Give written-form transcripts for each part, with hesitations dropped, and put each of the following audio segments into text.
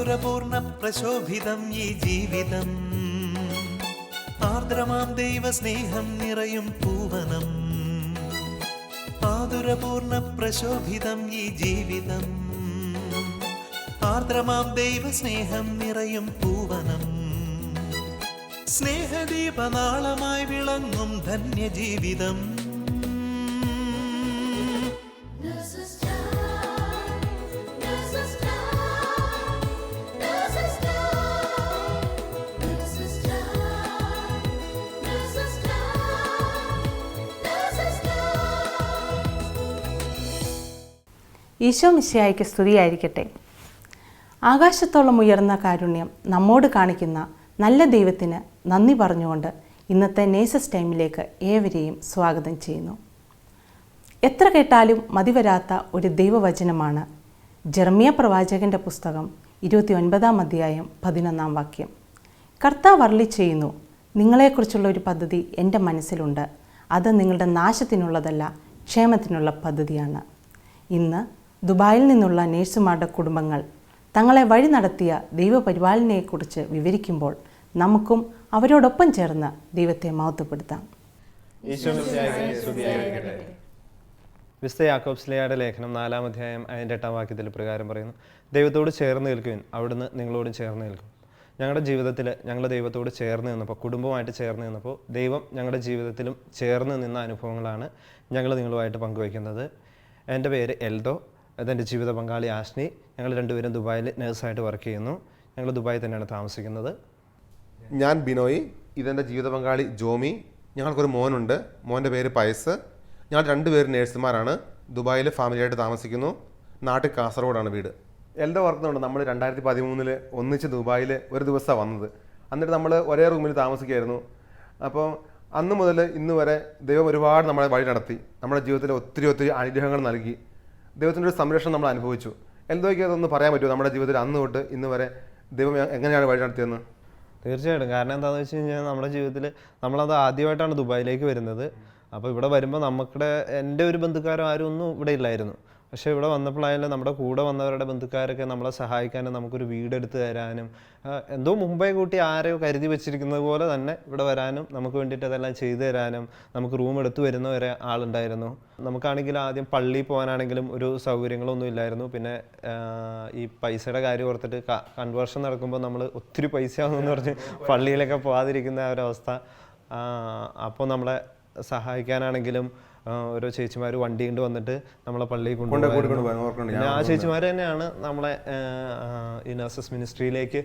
മാധുരപൂർണ്ണ പ്രശോഭിതം ഈ ജീവിതം, ആർദ്രമാം ദൈവ സ്നേഹം നിറയും പൂവനം. മാധുരപൂർണ്ണ പ്രശോഭിതം ഈ ജീവിതം, ആർദ്രമാം ദൈവ സ്നേഹം നിറയും പൂവനം. സ്നേഹദീപനാളമായി വിളങ്ങും ധന്യജീവിതം. ഈശോ മിശിഹായ്ക്ക് സ്തുതിയായിരിക്കട്ടെ. ആകാശത്തോളം ഉയർന്ന കാരുണ്യം നമ്മോട് കാണിക്കുന്ന നല്ല ദൈവത്തിന് നന്ദി പറഞ്ഞുകൊണ്ട് ഇന്നത്തെ നേസസ് ടൈമിലേക്ക് ഏവരെയും സ്വാഗതം ചെയ്യുന്നു. എത്ര കേട്ടാലും മതിവരാത്ത ഒരു ദൈവവചനമാണ് ജെറമ്യ പ്രവാചകൻ്റെ പുസ്തകം 29-ാം അധ്യായം 11-ാം വാക്യം. കർത്താവ് അരുളി ചെയ്യുന്നു, നിങ്ങളെക്കുറിച്ചുള്ള ഒരു പദ്ധതി എൻ്റെ മനസ്സിലുണ്ട്, അത് നിങ്ങളുടെ നാശത്തിനുള്ളതല്ല, ക്ഷേമത്തിനുള്ള പദ്ധതിയാണ്. ഇന്ന് ദുബായിൽ നിന്നുള്ള നേഴ്സുമാരുടെ കുടുംബങ്ങൾ തങ്ങളെ വഴി നടത്തിയ ദൈവപരിപാലനയെക്കുറിച്ച് വിവരിക്കുമ്പോൾ നമുക്കും അവരോടൊപ്പം ചേർന്ന് ദൈവത്തെ മഹത്വപ്പെടുത്താം. വിശുദ്ധ യാക്കോബ്സ്ലേയുടെ ലേഖനം 4-ാം അധ്യായം 8-ാം വാക്യത്തിൽ പ്രകാരം പറയുന്നു, ദൈവത്തോട് ചേർന്ന് നിൽക്കുവിൻ, അവിടുന്ന് നിങ്ങളോടും ചേർന്ന് നിൽക്കും. ഞങ്ങളുടെ ജീവിതത്തിൽ ഞങ്ങൾ ദൈവത്തോട് ചേർന്ന് നിന്നപ്പോൾ, കുടുംബമായിട്ട് ചേർന്ന് നിന്നപ്പോൾ, ദൈവം ഞങ്ങളുടെ ജീവിതത്തിലും ചേർന്ന് നിന്ന അനുഭവങ്ങളാണ് ഞങ്ങൾ നിങ്ങളുമായിട്ട് പങ്കുവയ്ക്കുന്നത്. എൻ്റെ പേര് എൽദോ, അതെൻ്റെ ജീവിത പങ്കാളി ആഷ്നി. ഞങ്ങൾ രണ്ടുപേരും ദുബായിൽ നേഴ്സായിട്ട് വർക്ക് ചെയ്യുന്നു. ഞങ്ങൾ ദുബായിൽ തന്നെയാണ് താമസിക്കുന്നത്. ഞാൻ ബിനോയ്, ഇതെൻ്റെ ജീവിത പങ്കാളി ജോമി. ഞങ്ങൾക്കൊരു മോനുണ്ട്, മോൻ്റെ പേര് പയസ്. ഞങ്ങൾ രണ്ടുപേരും നേഴ്സുമാരാണ്. ദുബായിൽ ഫാമിലിയായിട്ട് താമസിക്കുന്നു. നാട്ടിൽ കാസർഗോഡാണ് വീട്. എൽദോ ഓർക്കുന്നുണ്ട്, നമ്മൾ 2013 ഒന്നിച്ച് ദുബായിൽ ഒരു ദിവസമാണ് വന്നത്. എന്നിട്ട് നമ്മൾ ഒരേ റൂമിൽ താമസിക്കുകയായിരുന്നു. അപ്പോൾ അന്ന് മുതൽ ഇന്ന് വരെ ദൈവം ഒരുപാട് നമ്മളെ വഴി നടത്തി. നമ്മുടെ ജീവിതത്തിൽ ഒത്തിരി അനുഗ്രഹങ്ങൾ നൽകി. ദൈവത്തിൻ്റെ ഒരു സംരക്ഷണം നമ്മൾ അനുഭവിച്ചു. എൽദോയ്ക്ക് അതൊന്ന് പറയാൻ പറ്റുമോ, നമ്മുടെ ജീവിതത്തിൽ അന്ന് തൊട്ട് ഇന്ന് വരെ ദൈവം എങ്ങനെയാണ് വഴി നടത്തിയതെന്ന്? തീർച്ചയായിട്ടും. കാരണം എന്താണെന്ന് വെച്ച് കഴിഞ്ഞാൽ നമ്മുടെ ജീവിതത്തിൽ നമ്മളത് ആദ്യമായിട്ടാണ് ദുബായിലേക്ക് വരുന്നത്. അപ്പോൾ ഇവിടെ വരുമ്പോൾ എൻ്റെ ഒരു ബന്ധുക്കാരോ ആരും ഒന്നും ഇവിടെ ഇല്ലായിരുന്നു. പക്ഷേ ഇവിടെ വന്നപ്പോഴായാലും നമ്മുടെ കൂടെ വന്നവരുടെ ബന്ധുക്കാരൊക്കെ നമ്മളെ സഹായിക്കാനും നമുക്കൊരു വീടെടുത്ത് തരാനും, എന്തോ മുമ്പേ കൂട്ടി ആരെയോ കരുതി വെച്ചിരിക്കുന്നത് പോലെ തന്നെ ഇവിടെ വരാനും നമുക്ക് വേണ്ടിയിട്ട് അതെല്ലാം ചെയ്തു തരാനും നമുക്ക് റൂം എടുത്തു വരുന്ന വരെ ആളുണ്ടായിരുന്നു. നമുക്കാണെങ്കിലും ആദ്യം പള്ളിയിൽ പോകാനാണെങ്കിലും ഒരു സൗകര്യങ്ങളൊന്നും ഇല്ലായിരുന്നു. പിന്നെ ഈ പൈസയുടെ കാര്യം ഓർത്തിട്ട് കൺവേർഷൻ നടക്കുമ്പോൾ നമ്മൾ ഒത്തിരി പൈസ ആവുമെന്ന് പറഞ്ഞ് പള്ളിയിലൊക്കെ പോകാതിരിക്കുന്ന ഒരവസ്ഥ. അപ്പോൾ നമ്മളെ സഹായിക്കാനാണെങ്കിലും ഓരോ ചേച്ചിമാർ വണ്ടി കൊണ്ട് വന്നിട്ട് നമ്മളെ പള്ളിയിൽ കൊണ്ടുപോകും. ആ ചേച്ചിമാർ തന്നെയാണ് നമ്മളെ ഈ നഴ്സസ് മിനിസ്ട്രിയിലേക്ക്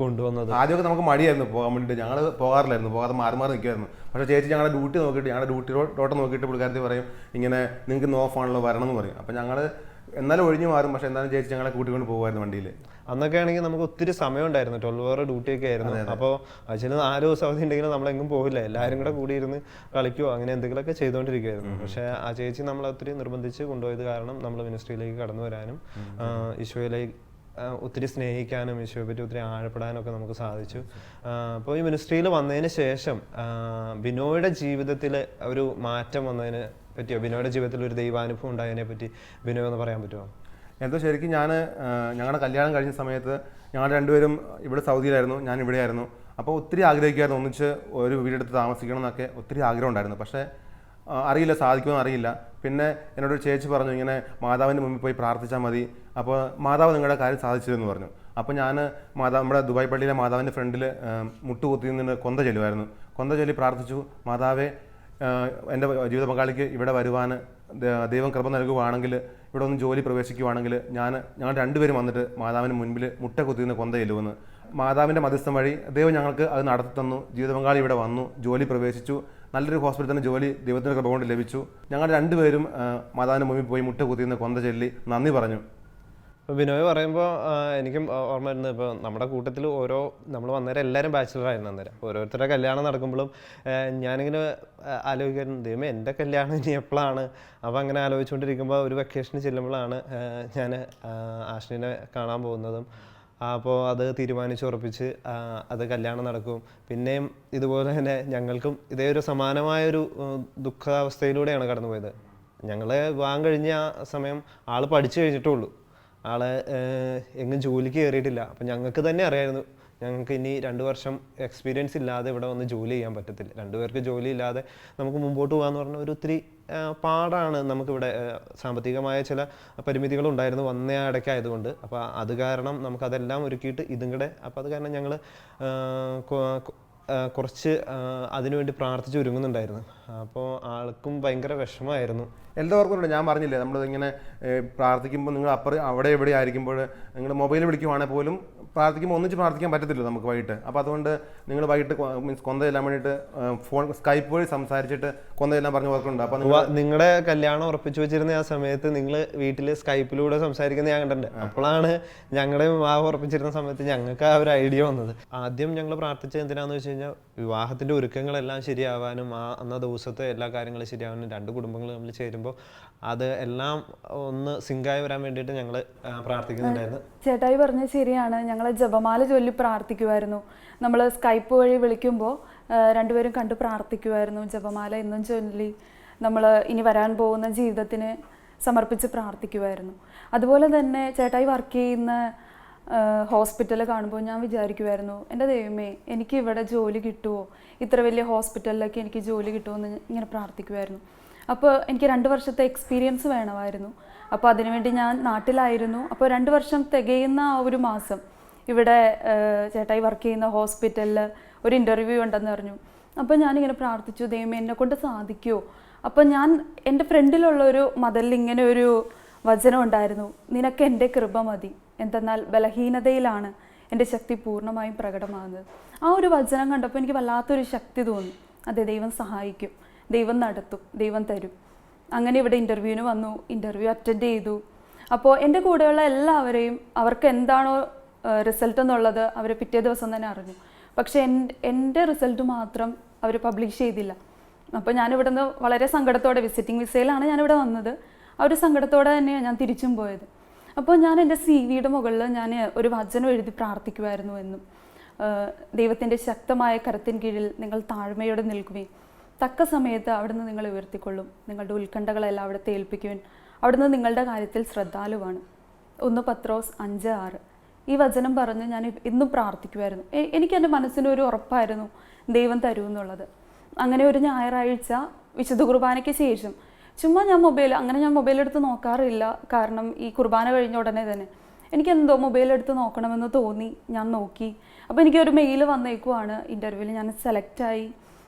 കൊണ്ടുവന്നത്. ആദ്യമൊക്കെ നമുക്ക് മടിയായിരുന്നു പോകാൻ വേണ്ടിയിട്ട്, ഞങ്ങൾ പോകാറില്ലായിരുന്നു, പോകാതെ മാറി നിൽക്കുമായിരുന്നു. പക്ഷേ ചേച്ചി ഞങ്ങളുടെ ഡ്യൂട്ടി നോക്കിയിട്ട്, ഞങ്ങളുടെ ഡ്യൂട്ടിലോട്ട് നോക്കിയിട്ട് പുള്ളിക്കാരത്തി പറയും, ഇങ്ങനെ നിങ്ങൾക്ക് ഇന്ന് ഓഫാണല്ലോ വരണം എന്ന് പറയും. അപ്പോൾ ഞങ്ങൾ എന്നാലും ഒഴിഞ്ഞു മാറും. പക്ഷേ എന്തായാലും ചേച്ചി ഞങ്ങളെ കൂട്ടിക്കൊണ്ട് പോകുമായിരുന്നു വണ്ടിയിൽ. അന്നൊക്കെ ആണെങ്കിൽ നമുക്ക് ഒത്തിരി സമയം ഉണ്ടായിരുന്നു, 12 hour ഡ്യൂട്ടിയൊക്കെ ആയിരുന്നു. അപ്പോൾ ആഴ്ചയിൽ 4 ദിവസം അവധി ഉണ്ടെങ്കിലും നമ്മളെങ്ങും പോകില്ല, എല്ലാവരും കൂടെ കൂടിയിരുന്ന് കളിക്കുമോ അങ്ങനെ എന്തെങ്കിലുമൊക്കെ ചെയ്തുകൊണ്ടിരിക്കുകയായിരുന്നു. പക്ഷേ ആ ചേച്ചി നമ്മളെ ഒത്തിരി നിർബന്ധിച്ച് കൊണ്ടുപോയത് കാരണം നമ്മൾ മിനിസ്ട്രിയിലേക്ക് കടന്നു വരാനും ഈശോയിലേക്ക് ഒത്തിരി സ്നേഹിക്കാനും ഈശോയെ പറ്റി ഒത്തിരി ആഴപ്പെടാനൊക്കെ നമുക്ക് സാധിച്ചു. അപ്പോൾ ഈ മിനിസ്ട്രിയിൽ വന്നതിന് ശേഷം ബിനോയുടെ ജീവിതത്തിൽ ഒരു മാറ്റം വന്നതിന് പറ്റിയോ, ബിനോയുടെ ജീവിതത്തിൽ ഒരു ദൈവാനുഭവം ഉണ്ടായതിനെ പറ്റി ബിനോയ് ഒന്ന് പറയാൻ പറ്റുമോ? എന്തോ ശരിക്കും ഞങ്ങളുടെ കല്യാണം കഴിഞ്ഞ സമയത്ത് ഞങ്ങൾ രണ്ടുപേരും ഇവിടെ സൗദിയിലായിരുന്നു, ഞാൻ ഇവിടെയായിരുന്നു. അപ്പോൾ ഒത്തിരി ആഗ്രഹിക്കുമായിരുന്നു ഒന്നിച്ച് ഒരു വീടെടുത്ത് താമസിക്കണം എന്നൊക്കെ ഒത്തിരി ആഗ്രഹം ഉണ്ടായിരുന്നു. പക്ഷേ അറിയില്ല, സാധിക്കുമെന്ന് അറിയില്ല. പിന്നെ എന്നോടൊരു ചേച്ചി പറഞ്ഞു, ഇങ്ങനെ മാതാവിൻ്റെ മുമ്പിൽ പോയി പ്രാർത്ഥിച്ചാൽ മതി, അപ്പോൾ മാതാവ് നിങ്ങളുടെ കാര്യം സാധിച്ചിരുന്നു പറഞ്ഞു. അപ്പോൾ ഞാൻ നമ്മുടെ ദുബായ് പള്ളിയിലെ മാതാവിൻ്റെ ഫ്രണ്ടിൽ മുട്ടുകുത്തി നിന്ന് കൊന്ത ചൊല്ലുമായിരുന്നു. കൊന്ത ചൊല്ലി പ്രാർത്ഥിച്ചു, മാതാവേ എൻ്റെ ജീവിത പങ്കാളിക്ക് ഇവിടെ വരുവാൻ ദൈവം കൃപ നൽകുവാണെങ്കിൽ, ഇവിടെ ഒന്ന് ജോലി പ്രവേശിക്കുവാണെങ്കിൽ ഞങ്ങൾ രണ്ടുപേരും വന്നിട്ട് മാതാവിന് മുൻപിൽ മുട്ട കുത്തിന്ന് കൊന്ത ചെല്ലുമെന്ന്. മാതാവിൻ്റെ മധ്യസ്ഥം വഴി ദൈവം ഞങ്ങൾക്ക് അത് നടത്തി തന്നു. ജീവിത പങ്കാളി ഇവിടെ വന്നു, ജോലി പ്രവേശിച്ചു, നല്ലൊരു ഹോസ്പിറ്റലിൽ തന്നെ ജോലി ദൈവത്തിൻ്റെ കൃപ കൊണ്ട് ലഭിച്ചു. ഞങ്ങൾ രണ്ടുപേരും മാതാവിൻ്റെ മുമ്പിൽ പോയി മുട്ട കുത്തിന്ന് കൊന്ത ചൊല്ലി നന്ദി പറഞ്ഞു. ഇപ്പോൾ ബിനോയ് പറയുമ്പോൾ എനിക്കും ഓർമ്മ വരുന്നത്, ഇപ്പോൾ നമ്മുടെ കൂട്ടത്തിൽ നമ്മൾ വന്നേരം എല്ലാവരും ബാച്ചിലറായിരുന്നു അന്നേരം. ഓരോരുത്തരുടെ കല്യാണം നടക്കുമ്പോഴും ഞാനിങ്ങനെ ആലോചിക്കായിരുന്നു, ദൈവമേ എൻ്റെ കല്യാണം ഇനി എപ്പോഴാണ്? അപ്പോൾ അങ്ങനെ ആലോചിച്ചുകൊണ്ടിരിക്കുമ്പോൾ ഒരു വെക്കേഷന് ചെല്ലുമ്പോഴാണ് ഞാൻ ആഷ്നിനെ കാണാൻ പോകുന്നതും. അപ്പോൾ അത് തീരുമാനിച്ചുറപ്പിച്ച് അത് കല്യാണം നടക്കും. പിന്നെയും ഇതുപോലെ തന്നെ ഞങ്ങൾക്കും ഇതേ ഒരു സമാനമായൊരു ദുഃഖാവസ്ഥയിലൂടെയാണ് കടന്നുപോയത്. ഞങ്ങൾ വിവാഹം കഴിഞ്ഞ ആ സമയം ആൾ പഠിച്ചു കഴിഞ്ഞിട്ടുള്ളൂ. ആളെ എങ്ങും ജോലിക്ക് കയറിയിട്ടില്ല. അപ്പം ഞങ്ങൾക്ക് തന്നെ അറിയായിരുന്നു ഞങ്ങൾക്ക് ഇനി 2 വർഷം എക്സ്പീരിയൻസ് ഇല്ലാതെ ഇവിടെ വന്ന് ജോലി ചെയ്യാൻ പറ്റത്തില്ല. 2 പേർക്ക് ജോലി ഇല്ലാതെ നമുക്ക് മുമ്പോട്ട് പോകാമെന്ന് പറഞ്ഞാൽ ഒത്തിരി പാടാണ്. നമുക്കിവിടെ സാമ്പത്തികമായ ചില പരിമിതികളുണ്ടായിരുന്നു വന്ന ഇടയ്ക്കായതുകൊണ്ട്. അപ്പോൾ അത് കാരണം നമുക്കതെല്ലാം ഒരുക്കിയിട്ട് ഇതും കൂടെ, അപ്പോൾ അത് കാരണം ഞങ്ങൾ കുറച്ച് അതിനുവേണ്ടി പ്രാർത്ഥിച്ച് ഒരുങ്ങുന്നുണ്ടായിരുന്നു. അപ്പോൾ ആൾക്കും ഭയങ്കര വിഷമമായിരുന്നു. എല്ലാവർക്കും ഉണ്ട്. ഞാൻ പറഞ്ഞില്ലേ, നമ്മൾ ഇങ്ങനെ പ്രാർത്ഥിക്കുമ്പോൾ നിങ്ങൾ അവിടെ എവിടെ ആയിരിക്കുമ്പോൾ നിങ്ങൾ മൊബൈൽ വിളിക്കുവാണെങ്കിൽ പോലും പ്രാർത്ഥിക്കുമ്പോൾ ഒന്നിച്ച് പ്രാർത്ഥിക്കാൻ പറ്റത്തില്ല നമുക്ക് വൈകിട്ട്. അപ്പോൾ അതുകൊണ്ട് നിങ്ങൾ വൈകിട്ട് മീൻസ് കൊന്തയെല്ലാം വേണ്ടിയിട്ട് ഫോൺ സ്കൈപ്പ് വഴി സംസാരിച്ചിട്ട് കൊന്തയെല്ലാം പറഞ്ഞ് ഓർക്കുന്നുണ്ട്. അപ്പോൾ നിങ്ങളുടെ കല്യാണം ഉറപ്പിച്ചു വെച്ചിരുന്ന ആ സമയത്ത് നിങ്ങൾ വീട്ടിൽ സ്കൈപ്പിലൂടെ സംസാരിക്കുന്ന ഞാൻ കണ്ടിട്ടുണ്ട്. അപ്പോഴാണ് ഞങ്ങളുടെ വിവാഹം ഉറപ്പിച്ചിരുന്ന സമയത്ത് ഞങ്ങൾക്ക് ആ ഒരു ഐഡിയ വന്നത്. ആദ്യം ഞങ്ങൾ പ്രാർത്ഥിച്ചത് എന്തിനാന്ന് വെച്ച് കഴിഞ്ഞാൽ വിവാഹത്തിൻ്റെ ഒരുക്കങ്ങളെല്ലാം ശരിയാവാനും അന്ന ദിവസത്തെ എല്ലാ കാര്യങ്ങളും ശരിയാവാനും 2 കുടുംബങ്ങൾ തമ്മിൽ ചേരുമ്പോൾ അത് എല്ലാം ഒന്ന് സിങ്കായി വരാൻ വേണ്ടിയിട്ട് ഞങ്ങൾ പ്രാർത്ഥിക്കുന്നുണ്ടായിരുന്നു. ചേട്ടായി പറഞ്ഞത് ശരിയാണ്. ഞങ്ങൾ ജപമാല ചൊല്ലി പ്രാർത്ഥിക്കുമായിരുന്നു. നമ്മൾ സ്കൈപ്പ് വഴി വിളിക്കുമ്പോൾ 2 പേരും കണ്ട് പ്രാർത്ഥിക്കുമായിരുന്നു. ജപമാല എന്നും ചൊല്ലി നമ്മൾ ഇനി വരാൻ പോകുന്ന ജീവിതത്തിന് സമർപ്പിച്ച് പ്രാർത്ഥിക്കുമായിരുന്നു. അതുപോലെ തന്നെ ചേട്ടായി വർക്ക് ചെയ്യുന്ന ഹോസ്പിറ്റൽ കാണുമ്പോൾ ഞാൻ വിചാരിക്കുമായിരുന്നു, എൻ്റെ ദൈവമേ എനിക്ക് ഇവിടെ ജോലി കിട്ടുമോ, ഇത്ര വലിയ ഹോസ്പിറ്റലിലൊക്കെ എനിക്ക് ജോലി കിട്ടുമോ എന്ന് ഇങ്ങനെ പ്രാർത്ഥിക്കുമായിരുന്നു. അപ്പോൾ എനിക്ക് 2 വർഷത്തെ എക്സ്പീരിയൻസ് വേണമായിരുന്നു. അപ്പോൾ അതിനുവേണ്ടി ഞാൻ നാട്ടിലായിരുന്നു. അപ്പോൾ 2 വർഷം തികയുന്ന ആ ഒരു മാസം ഇവിടെ ചേട്ടായി വർക്ക് ചെയ്യുന്ന ഹോസ്പിറ്റലിൽ ഒരു ഇൻ്റർവ്യൂ ഉണ്ടെന്ന് പറഞ്ഞു. അപ്പോൾ ഞാനിങ്ങനെ പ്രാർത്ഥിച്ചു, ദൈവമേ എന്നെക്കൊണ്ട് സാധിക്കുമോ. അപ്പോൾ ഞാൻ എൻ്റെ ഫ്രണ്ടിലുള്ളൊരു മതിലിൽ ഇങ്ങനെ ഒരു വചനം ഉണ്ടായിരുന്നു, നിനക്ക് എൻ്റെ കൃപ മതി, എന്തെന്നാൽ ബലഹീനതയിലാണ് എൻ്റെ ശക്തി പൂർണ്ണമായും പ്രകടമാകുന്നത്. ആ ഒരു വചനം കണ്ടപ്പോൾ എനിക്ക് വല്ലാത്തൊരു ശക്തി തോന്നി. അതെ, ദൈവം സഹായിക്കും, ദൈവം നടത്തും, ദൈവം തരും. അങ്ങനെ ഇവിടെ ഇൻ്റർവ്യൂവിന് വന്നു, ഇൻ്റർവ്യൂ അറ്റൻഡ് ചെയ്തു. അപ്പോൾ എൻ്റെ കൂടെയുള്ള എല്ലാവരെയും അവർക്ക് എന്താണോ റിസൾട്ട് എന്നുള്ളത് അവർ പിറ്റേ ദിവസം തന്നെ അറിഞ്ഞു. പക്ഷേ എൻ്റെ റിസൾട്ട് മാത്രം അവർ പബ്ലിഷ് ചെയ്തില്ല. അപ്പോൾ ഞാനിവിടെ നിന്ന് വളരെ സങ്കടത്തോടെ, വിസിറ്റിംഗ് വിസയിലാണ് ഞാനിവിടെ വന്നത്, ആ ഒരു സങ്കടത്തോടെ തന്നെയാണ് ഞാൻ തിരിച്ചും പോയത്. അപ്പോൾ ഞാൻ എൻ്റെ CV-യുടെ മുകളിൽ ഞാൻ ഒരു വചനം എഴുതി പ്രാർത്ഥിക്കുമായിരുന്നു എന്നും, ദൈവത്തിൻ്റെ ശക്തമായ കരത്തിൻ കീഴിൽ നിങ്ങൾ താഴ്മയോടെ നിൽക്കുകയും തക്ക സമയത്ത് അവിടുന്ന് നിങ്ങളെ ഉയർത്തിക്കൊള്ളും, നിങ്ങളുടെ ഉത്കണ്ഠകളെല്ലാം അവിടുത്തെ ഏൽപ്പിക്കുവാൻ അവിടുന്ന് നിങ്ങളുടെ കാര്യത്തിൽ ശ്രദ്ധാലുവാണ്. 1 പത്രോസ് 5:6 ഈ വചനം പറഞ്ഞ് ഞാൻ ഇന്നും പ്രാർത്ഥിക്കുമായിരുന്നു. എനിക്ക് എൻ്റെ മനസ്സിനൊരു ഉറപ്പായിരുന്നു ദൈവം തരുമെന്നുള്ളത്. അങ്ങനെ ഒരു ഞായറാഴ്ച വിശുദ്ധ കുർബാനയ്ക്ക് ശേഷം ചുമ്മാ ഞാൻ മൊബൈലെടുത്ത് നോക്കാറില്ല. കാരണം ഈ കുർബാന കഴിഞ്ഞ ഉടനെ തന്നെ എനിക്കെന്തോ മൊബൈലെടുത്ത് നോക്കണമെന്ന് തോന്നി. ഞാൻ നോക്കി. അപ്പോൾ എനിക്കൊരു മെയിൽ വന്നേക്കുവാണ്, ഇൻ്റർവ്യൂവിൽ ഞാൻ സെലക്റ്റായി,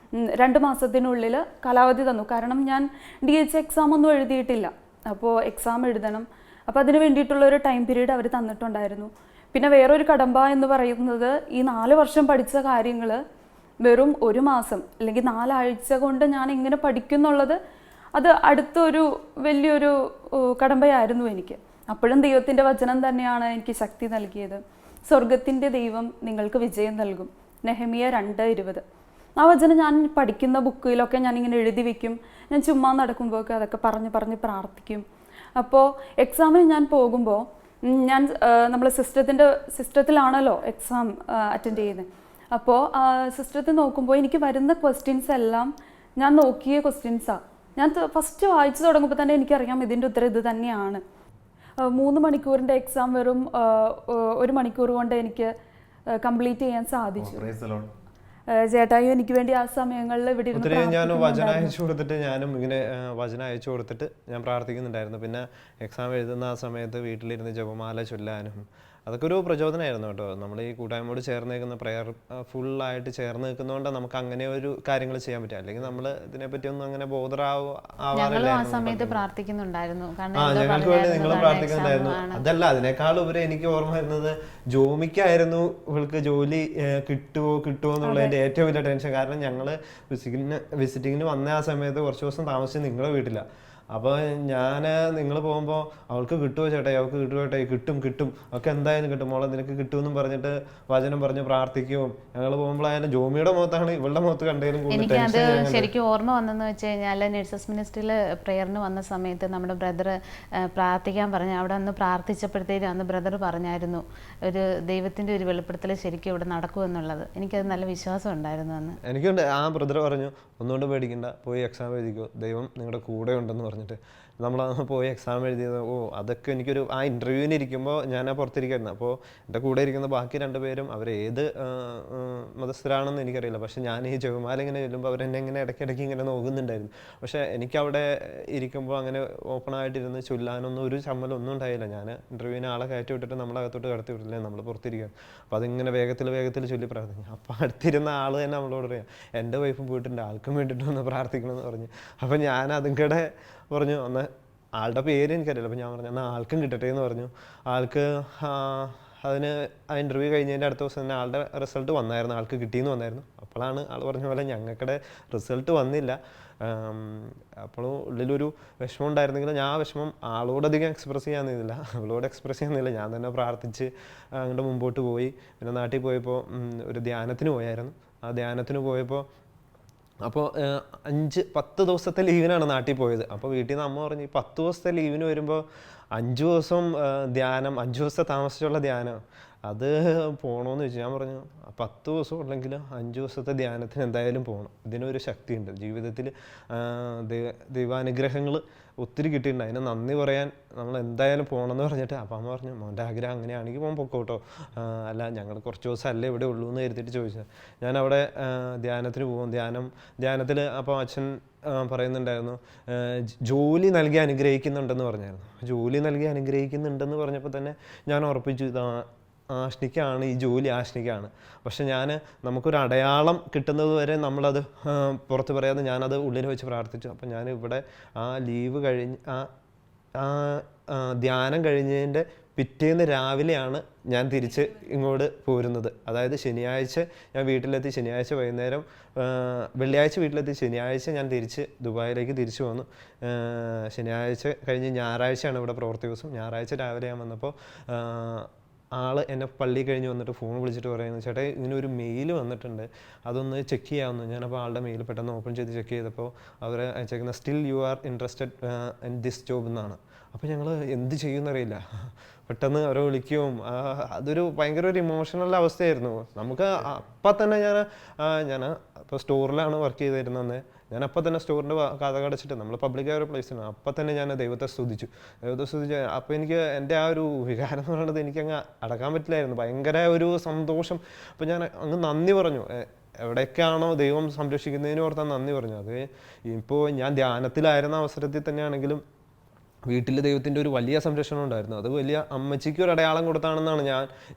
2 മാസത്തിനുള്ളിൽ കാലാവധി തന്നു. കാരണം ഞാൻ DH എക്സാം ഒന്നും എഴുതിയിട്ടില്ല. അപ്പോൾ എക്സാം എഴുതണം. അപ്പോൾ അതിന് വേണ്ടിയിട്ടുള്ളൊരു ടൈം പീരീഡ് അവർ തന്നിട്ടുണ്ടായിരുന്നു. പിന്നെ വേറൊരു കടമ്പ എന്ന് പറയുന്നത്, ഈ 4 വർഷം പഠിച്ച കാര്യങ്ങൾ വെറും 1 മാസം അല്ലെങ്കിൽ 4 ആഴ്ച കൊണ്ട് ഞാൻ എങ്ങനെ പഠിക്കുന്നുള്ളത്, അത് അടുത്തൊരു വലിയൊരു കടമ്പയായിരുന്നു എനിക്ക്. അപ്പോഴും ദൈവത്തിൻ്റെ വചനം തന്നെയാണ് എനിക്ക് ശക്തി നൽകിയത്. സ്വർഗത്തിൻ്റെ ദൈവം നിങ്ങൾക്ക് വിജയം നൽകും, നെഹെമിയ 2:20. ആ വചനം ഞാൻ പഠിക്കുന്ന ബുക്കിലൊക്കെ ഞാനിങ്ങനെ എഴുതി വയ്ക്കും. ഞാൻ ചുമ്മാ നടക്കുമ്പോഴൊക്കെ അതൊക്കെ പറഞ്ഞ് പ്രാർത്ഥിക്കും. അപ്പോൾ എക്സാമിന് ഞാൻ പോകുമ്പോൾ ഞാൻ നമ്മൾ സിസ്റ്റത്തിലാണല്ലോ എക്സാം അറ്റൻഡ് ചെയ്യുന്നത്. അപ്പോൾ സിസ്റ്റത്തിൽ നോക്കുമ്പോൾ എനിക്ക് വരുന്ന ക്വസ്റ്റ്യൻസ് എല്ലാം ഞാൻ നോക്കിയ ക്വസ്റ്റ്യൻസാണ്. ഞാൻ ഫസ്റ്റ് വായിച്ചു തുടങ്ങുമ്പോൾ തന്നെ എനിക്കറിയാം ഇതിൻ്റെ ഉത്തരം ഇത് തന്നെയാണ്. 3 മണിക്കൂറിൻ്റെ എക്സാം വെറും 1 മണിക്കൂർ കൊണ്ട് എനിക്ക് കംപ്ലീറ്റ് ചെയ്യാൻ സാധിച്ചു. ചേട്ടായി എനിക്ക് വേണ്ടി ആ സമയങ്ങളിൽ ഇവിടെ ഒത്തിരി ഞാൻ വചനം അയച്ചു കൊടുത്തിട്ട് ഞാനും ഇങ്ങനെ വചനം അയച്ചു കൊടുത്തിട്ട് ഞാൻ പ്രാർത്ഥിക്കുന്നുണ്ടായിരുന്നു. പിന്നെ എക്സാം എഴുതുന്ന ആ സമയത്ത് വീട്ടിലിരുന്ന് ജപമാല ചൊല്ലാനും അതൊക്കെ ഒരു പ്രചോദനമായിരുന്നു കേട്ടോ. നമ്മൾ ഈ കൂട്ടായ്മയോട് ചേർന്ന് നിൽക്കുന്ന പ്രയർ ഫുള്ളായിട്ട് ചേർന്ന് നിൽക്കുന്നതുകൊണ്ട് നമുക്ക് അങ്ങനെ ഒരു കാര്യങ്ങൾ ചെയ്യാൻ പറ്റും. അല്ലെങ്കിൽ നമ്മൾ ഇതിനെപ്പറ്റി ഒന്നും അങ്ങനെ ബോധറാവാറില്ല. ആ സമയത്ത് പ്രാർത്ഥിക്കുന്നുണ്ടായിരുന്നു. ഞങ്ങൾക്ക് വേണ്ടി നിങ്ങൾ പ്രാർത്ഥിക്കുന്നുണ്ടായിരുന്നു. അതല്ല, അതിനേക്കാൾ ഉപരി എനിക്ക് ഓർമ്മ വരുന്നത് ജോമിക്കായിരുന്നു ഇവൾക്ക് ജോലി കിട്ടുമോ എന്നുള്ളതിൻ്റെ ഏറ്റവും വലിയ ടെൻഷൻ. കാരണം ഞങ്ങൾ വിസിറ്റിങ്ങിന് വന്ന ആ സമയത്ത് കുറച്ച് ദിവസം താമസിച്ച് നിങ്ങളുടെ വീട്ടിലാണ്. അപ്പോൾ ഞാൻ നിങ്ങൾ പോകുമ്പോൾ അവൾക്ക് കിട്ടുമോ ചേട്ടായി, അവൾക്ക് കിട്ടുമോ ചേട്ടായി, കിട്ടും ഒക്കെ എന്തായാലും കിട്ടും മോളെ, നിനക്ക് കിട്ടുമെന്നും പറഞ്ഞിട്ട് വചനം പറഞ്ഞ് പ്രാർത്ഥിക്കും. ഞങ്ങൾ പോകുമ്പോഴായാലും ജോമിയുടെ മുഖത്താണ് ഇവളുടെ മുഖത്ത് കണ്ടതിലും കൂടുതൽ. എനിക്കത് ശരിക്കും ഓർമ്മ വന്നെന്ന് വെച്ച് കഴിഞ്ഞാൽ, നഴ്സസ് മിനിസ്ട്രിയിൽ പ്രെയറിന് വന്ന സമയത്ത് നമ്മുടെ ബ്രദർ പ്രാർത്ഥിക്കാൻ പറഞ്ഞു. അവിടെ ഒന്ന് പ്രാർത്ഥിച്ചപ്പോഴത്തേക്കും അന്ന് ബ്രദർ പറഞ്ഞായിരുന്നു ഒരു ദൈവത്തിൻ്റെ ഒരു വെളിപ്പെടുത്തൽ ശരിക്കും ഇവിടെ നടക്കുമെന്നുള്ളത്. എനിക്കത് നല്ല വിശ്വാസം ഉണ്ടായിരുന്നു അന്ന്. എനിക്കുണ്ട്. ആ ബ്രദർ പറഞ്ഞു, ഒന്നുകൊണ്ട് പേടിക്കണ്ട, പോയി എക്സാം എഴുതിക്കോ, ദൈവം നിങ്ങളുടെ കൂടെ ഉണ്ടെന്ന് പറഞ്ഞിട്ട്. നമ്മൾ പോയി എക്സാം എഴുതിയത്. അതൊക്കെ എനിക്കൊരു ആ ഇൻ്റർവ്യൂവിന് ഇരിക്കുമ്പോൾ ഞാൻ പുറത്തിരിക്കുമായിരുന്നു. അപ്പോൾ എൻ്റെ കൂടെ ഇരിക്കുന്ന ബാക്കി 2 പേരും അവർ ഏത് മതസ്ഥരാണെന്ന് എനിക്കറിയില്ല. പക്ഷേ ഞാൻ ഈ ജപമാല ഇങ്ങനെ ചെല്ലുമ്പോൾ അവരെന്നെ ഇങ്ങനെ ഇടയ്ക്കിടയ്ക്ക് ഇങ്ങനെ നോക്കുന്നുണ്ടായിരുന്നു. പക്ഷേ എനിക്കവിടെ ഇരിക്കുമ്പോൾ അങ്ങനെ ഓപ്പണായിട്ടിരുന്ന് ചൊല്ലാനൊന്നും ഒരു ചമ്മലൊന്നും ഉണ്ടായില്ല. ഞാൻ ഇൻ്റർവ്യൂവിന് ആളെ കയറ്റി വിട്ടിട്ട് നമ്മളകത്തോട്ട് കടത്തി വിട്ടില്ലേ, നമ്മൾ പുറത്തിരിക്കുക. അപ്പോൾ അതിങ്ങനെ വേഗത്തിൽ ചൊല്ലി പ്രാർത്ഥിക്കും. അപ്പോൾ അടുത്തിരുന്ന ആൾ തന്നെ നമ്മളോട് പറയാം, എൻ്റെ വൈഫും പോയിട്ടുണ്ട്, ആൾക്കും വേണ്ടിയിട്ട് ഒന്ന് പ്രാർത്ഥിക്കണമെന്ന് പറഞ്ഞു. അപ്പോൾ ഞാൻ അതും കൂടെ പറഞ്ഞു, ഒന്ന് ആളുടെ പേര് എനിക്കറിയില്ല. അപ്പോൾ ഞാൻ പറഞ്ഞു എന്നാൽ ആൾക്കും കിട്ടട്ടെ എന്ന് പറഞ്ഞു. ആൾക്ക് അതിന് ആ ഇൻ്റർവ്യൂ കഴിഞ്ഞതിൻ്റെ അടുത്ത ദിവസം തന്നെ ആളുടെ റിസൾട്ട് വന്നായിരുന്നു, ആൾക്ക് കിട്ടിയെന്ന് വന്നായിരുന്നു. അപ്പോഴാണ് ആൾ പറഞ്ഞ പോലെ ഞങ്ങൾക്കിടെ റിസൾട്ട് വന്നില്ല. അപ്പോൾ ഉള്ളിലൊരു വിഷമം ഉണ്ടായിരുന്നെങ്കിലും ഞാൻ ആ വിഷമം ആളോടധികം എക്സ്പ്രസ് ചെയ്യാൻ നിന്നില്ല, അവളോട് എക്സ്പ്രസ് ചെയ്യുന്നില്ല. ഞാൻ തന്നെ പ്രാർത്ഥിച്ച് അങ്ങോട്ട് മുമ്പോട്ട് പോയി. പിന്നെ നാട്ടിൽ പോയപ്പോൾ ഒരു ധ്യാനത്തിന് പോയായിരുന്നു. ആ ധ്യാനത്തിന് പോയപ്പോൾ അപ്പോൾ 10 ദിവസത്തെ ലീവിനാണ് നാട്ടിൽ പോയത്. അപ്പോൾ വീട്ടിൽ നിന്ന് അമ്മ പറഞ്ഞു, ഈ 10 ദിവസത്തെ ലീവിന് വരുമ്പോൾ 5 ദിവസം ധ്യാനം, 5 ദിവസത്തെ താമസിച്ചുള്ള ധ്യാനം, അത് പോകണമെന്ന് ചോദിച്ചു. ഞാൻ പറഞ്ഞു 10 ദിവസം ഉണ്ടെങ്കിൽ 5 ദിവസത്തെ ധ്യാനത്തിന് എന്തായാലും പോകണം. ഇതിനൊരു ശക്തിയുണ്ട് ജീവിതത്തിൽ. ദൈവാനുഗ്രഹങ്ങൾ ഒത്തിരി കിട്ടിയിട്ടുണ്ട്, അതിന് നന്ദി പറയാൻ നമ്മൾ എന്തായാലും പോകണമെന്ന് പറഞ്ഞിട്ട്. അപ്പം അമ്മ പറഞ്ഞു, മോൻ്റെ ആഗ്രഹം അങ്ങനെയാണെങ്കിൽ പോകാൻ പൊക്കോട്ടോ, അല്ല ഞങ്ങൾ കുറച്ച് ദിവസം അല്ലേ ഇവിടെ ഉള്ളൂ എന്ന് കരുതിയിട്ട് ചോദിച്ചത്. ഞാൻ അവിടെ ധ്യാനത്തിന് പോകും. ധ്യാനത്തിൽ അപ്പോൾ അച്ഛൻ പറയുന്നുണ്ടായിരുന്നു, ജോലി നൽകി അനുഗ്രഹിക്കുന്നുണ്ടെന്ന് പറഞ്ഞായിരുന്നു. ജോലി നൽകി അനുഗ്രഹിക്കുന്നുണ്ടെന്ന് പറഞ്ഞപ്പോൾ തന്നെ ഞാൻ ഉറപ്പിച്ചു, ആഷ്നിക്കാണ് ഈ ജോലി, ആഷ്നിക്കാണ്. പക്ഷെ നമുക്കൊരു അടയാളം കിട്ടുന്നത് വരെ നമ്മളത് പുറത്ത് പറയാതെ ഞാനത് ഉള്ളിൽ വെച്ച് പ്രാർത്ഥിച്ചു. അപ്പം ഞാൻ ഇവിടെ ആ ലീവ് കഴിഞ്ഞ് ആ ധ്യാനം കഴിഞ്ഞതിൻ്റെ പിറ്റേന്ന് രാവിലെയാണ് ഞാൻ തിരിച്ച് ഇങ്ങോട്ട് പോരുന്നത്. അതായത് ശനിയാഴ്ച ഞാൻ വീട്ടിലെത്തി, ശനിയാഴ്ച വൈകുന്നേരം, വെള്ളിയാഴ്ച വീട്ടിലെത്തി, ശനിയാഴ്ച ഞാൻ തിരിച്ച് ദുബായിലേക്ക് തിരിച്ചു വന്നു. ശനിയാഴ്ച കഴിഞ്ഞ് ഞായറാഴ്ചയാണ് ഇവിടെ പ്രവൃത്തി ദിവസം. ഞായറാഴ്ച രാവിലെ ഞാൻ വന്നപ്പോൾ ആൾ എന്നെ പള്ളി കഴിഞ്ഞ് വന്നിട്ട് ഫോൺ വിളിച്ചിട്ട് പറയുന്നു, ചേട്ടാ ഇങ്ങനെ ഒരു മെയിൽ വന്നിട്ടുണ്ട്, അതൊന്ന് ചെക്ക് ചെയ്യാമെന്ന്. ഞാനപ്പോൾ ആളുടെ മെയിൽ പെട്ടെന്ന് ഓപ്പൺ ചെയ്ത് ചെക്ക് ചെയ്തപ്പോൾ അവർ അയച്ചേക്കുന്ന still you are interested in this job എന്നാണ്. അപ്പോൾ ഞങ്ങൾ എന്ത് ചെയ്യുമെന്നറിയില്ല. പെട്ടെന്ന് അവരെ വിളിക്കും. അതൊരു ഭയങ്കര ഒരു ഇമോഷണൽ അവസ്ഥയായിരുന്നു നമുക്ക്. അപ്പം തന്നെ ഞാൻ ഇപ്പോൾ സ്റ്റോറിലാണ് വർക്ക് ചെയ്തിരുന്നത്. ഞാൻ അപ്പം തന്നെ സ്റ്റോറിൻ്റെ കഥ കടച്ചിട്ട്, നമ്മൾ പബ്ലിക്കായ ഒരു പ്ലേസാണ്, അപ്പം തന്നെ ഞാൻ ദൈവത്തെ സ്തുതിച്ചു. അപ്പോൾ എനിക്ക് എൻ്റെ ആ ഒരു വികാരം എന്ന് പറയുന്നത് എനിക്കങ്ങ് അടക്കാൻ പറ്റില്ലായിരുന്നു. ഭയങ്കര ഒരു സന്തോഷം. അപ്പോൾ ഞാൻ അങ്ങ് നന്ദി പറഞ്ഞു. എവിടെയൊക്കെയാണോ ദൈവം സംരക്ഷിക്കുന്നതിന് ഓർത്താൻ നന്ദി പറഞ്ഞു. അത് ഇപ്പോൾ ഞാൻ ധ്യാനത്തിലായിരുന്ന അവസരത്തിൽ തന്നെയാണെങ്കിലും വീട്ടിൽ ദൈവത്തിൻ്റെ ഒരു വലിയ സംരക്ഷണം ഉണ്ടായിരുന്നു. അത് വലിയ അമ്മച്ചിക്ക് ഒരു അടയാളം കൊടുത്താണെന്നാണ്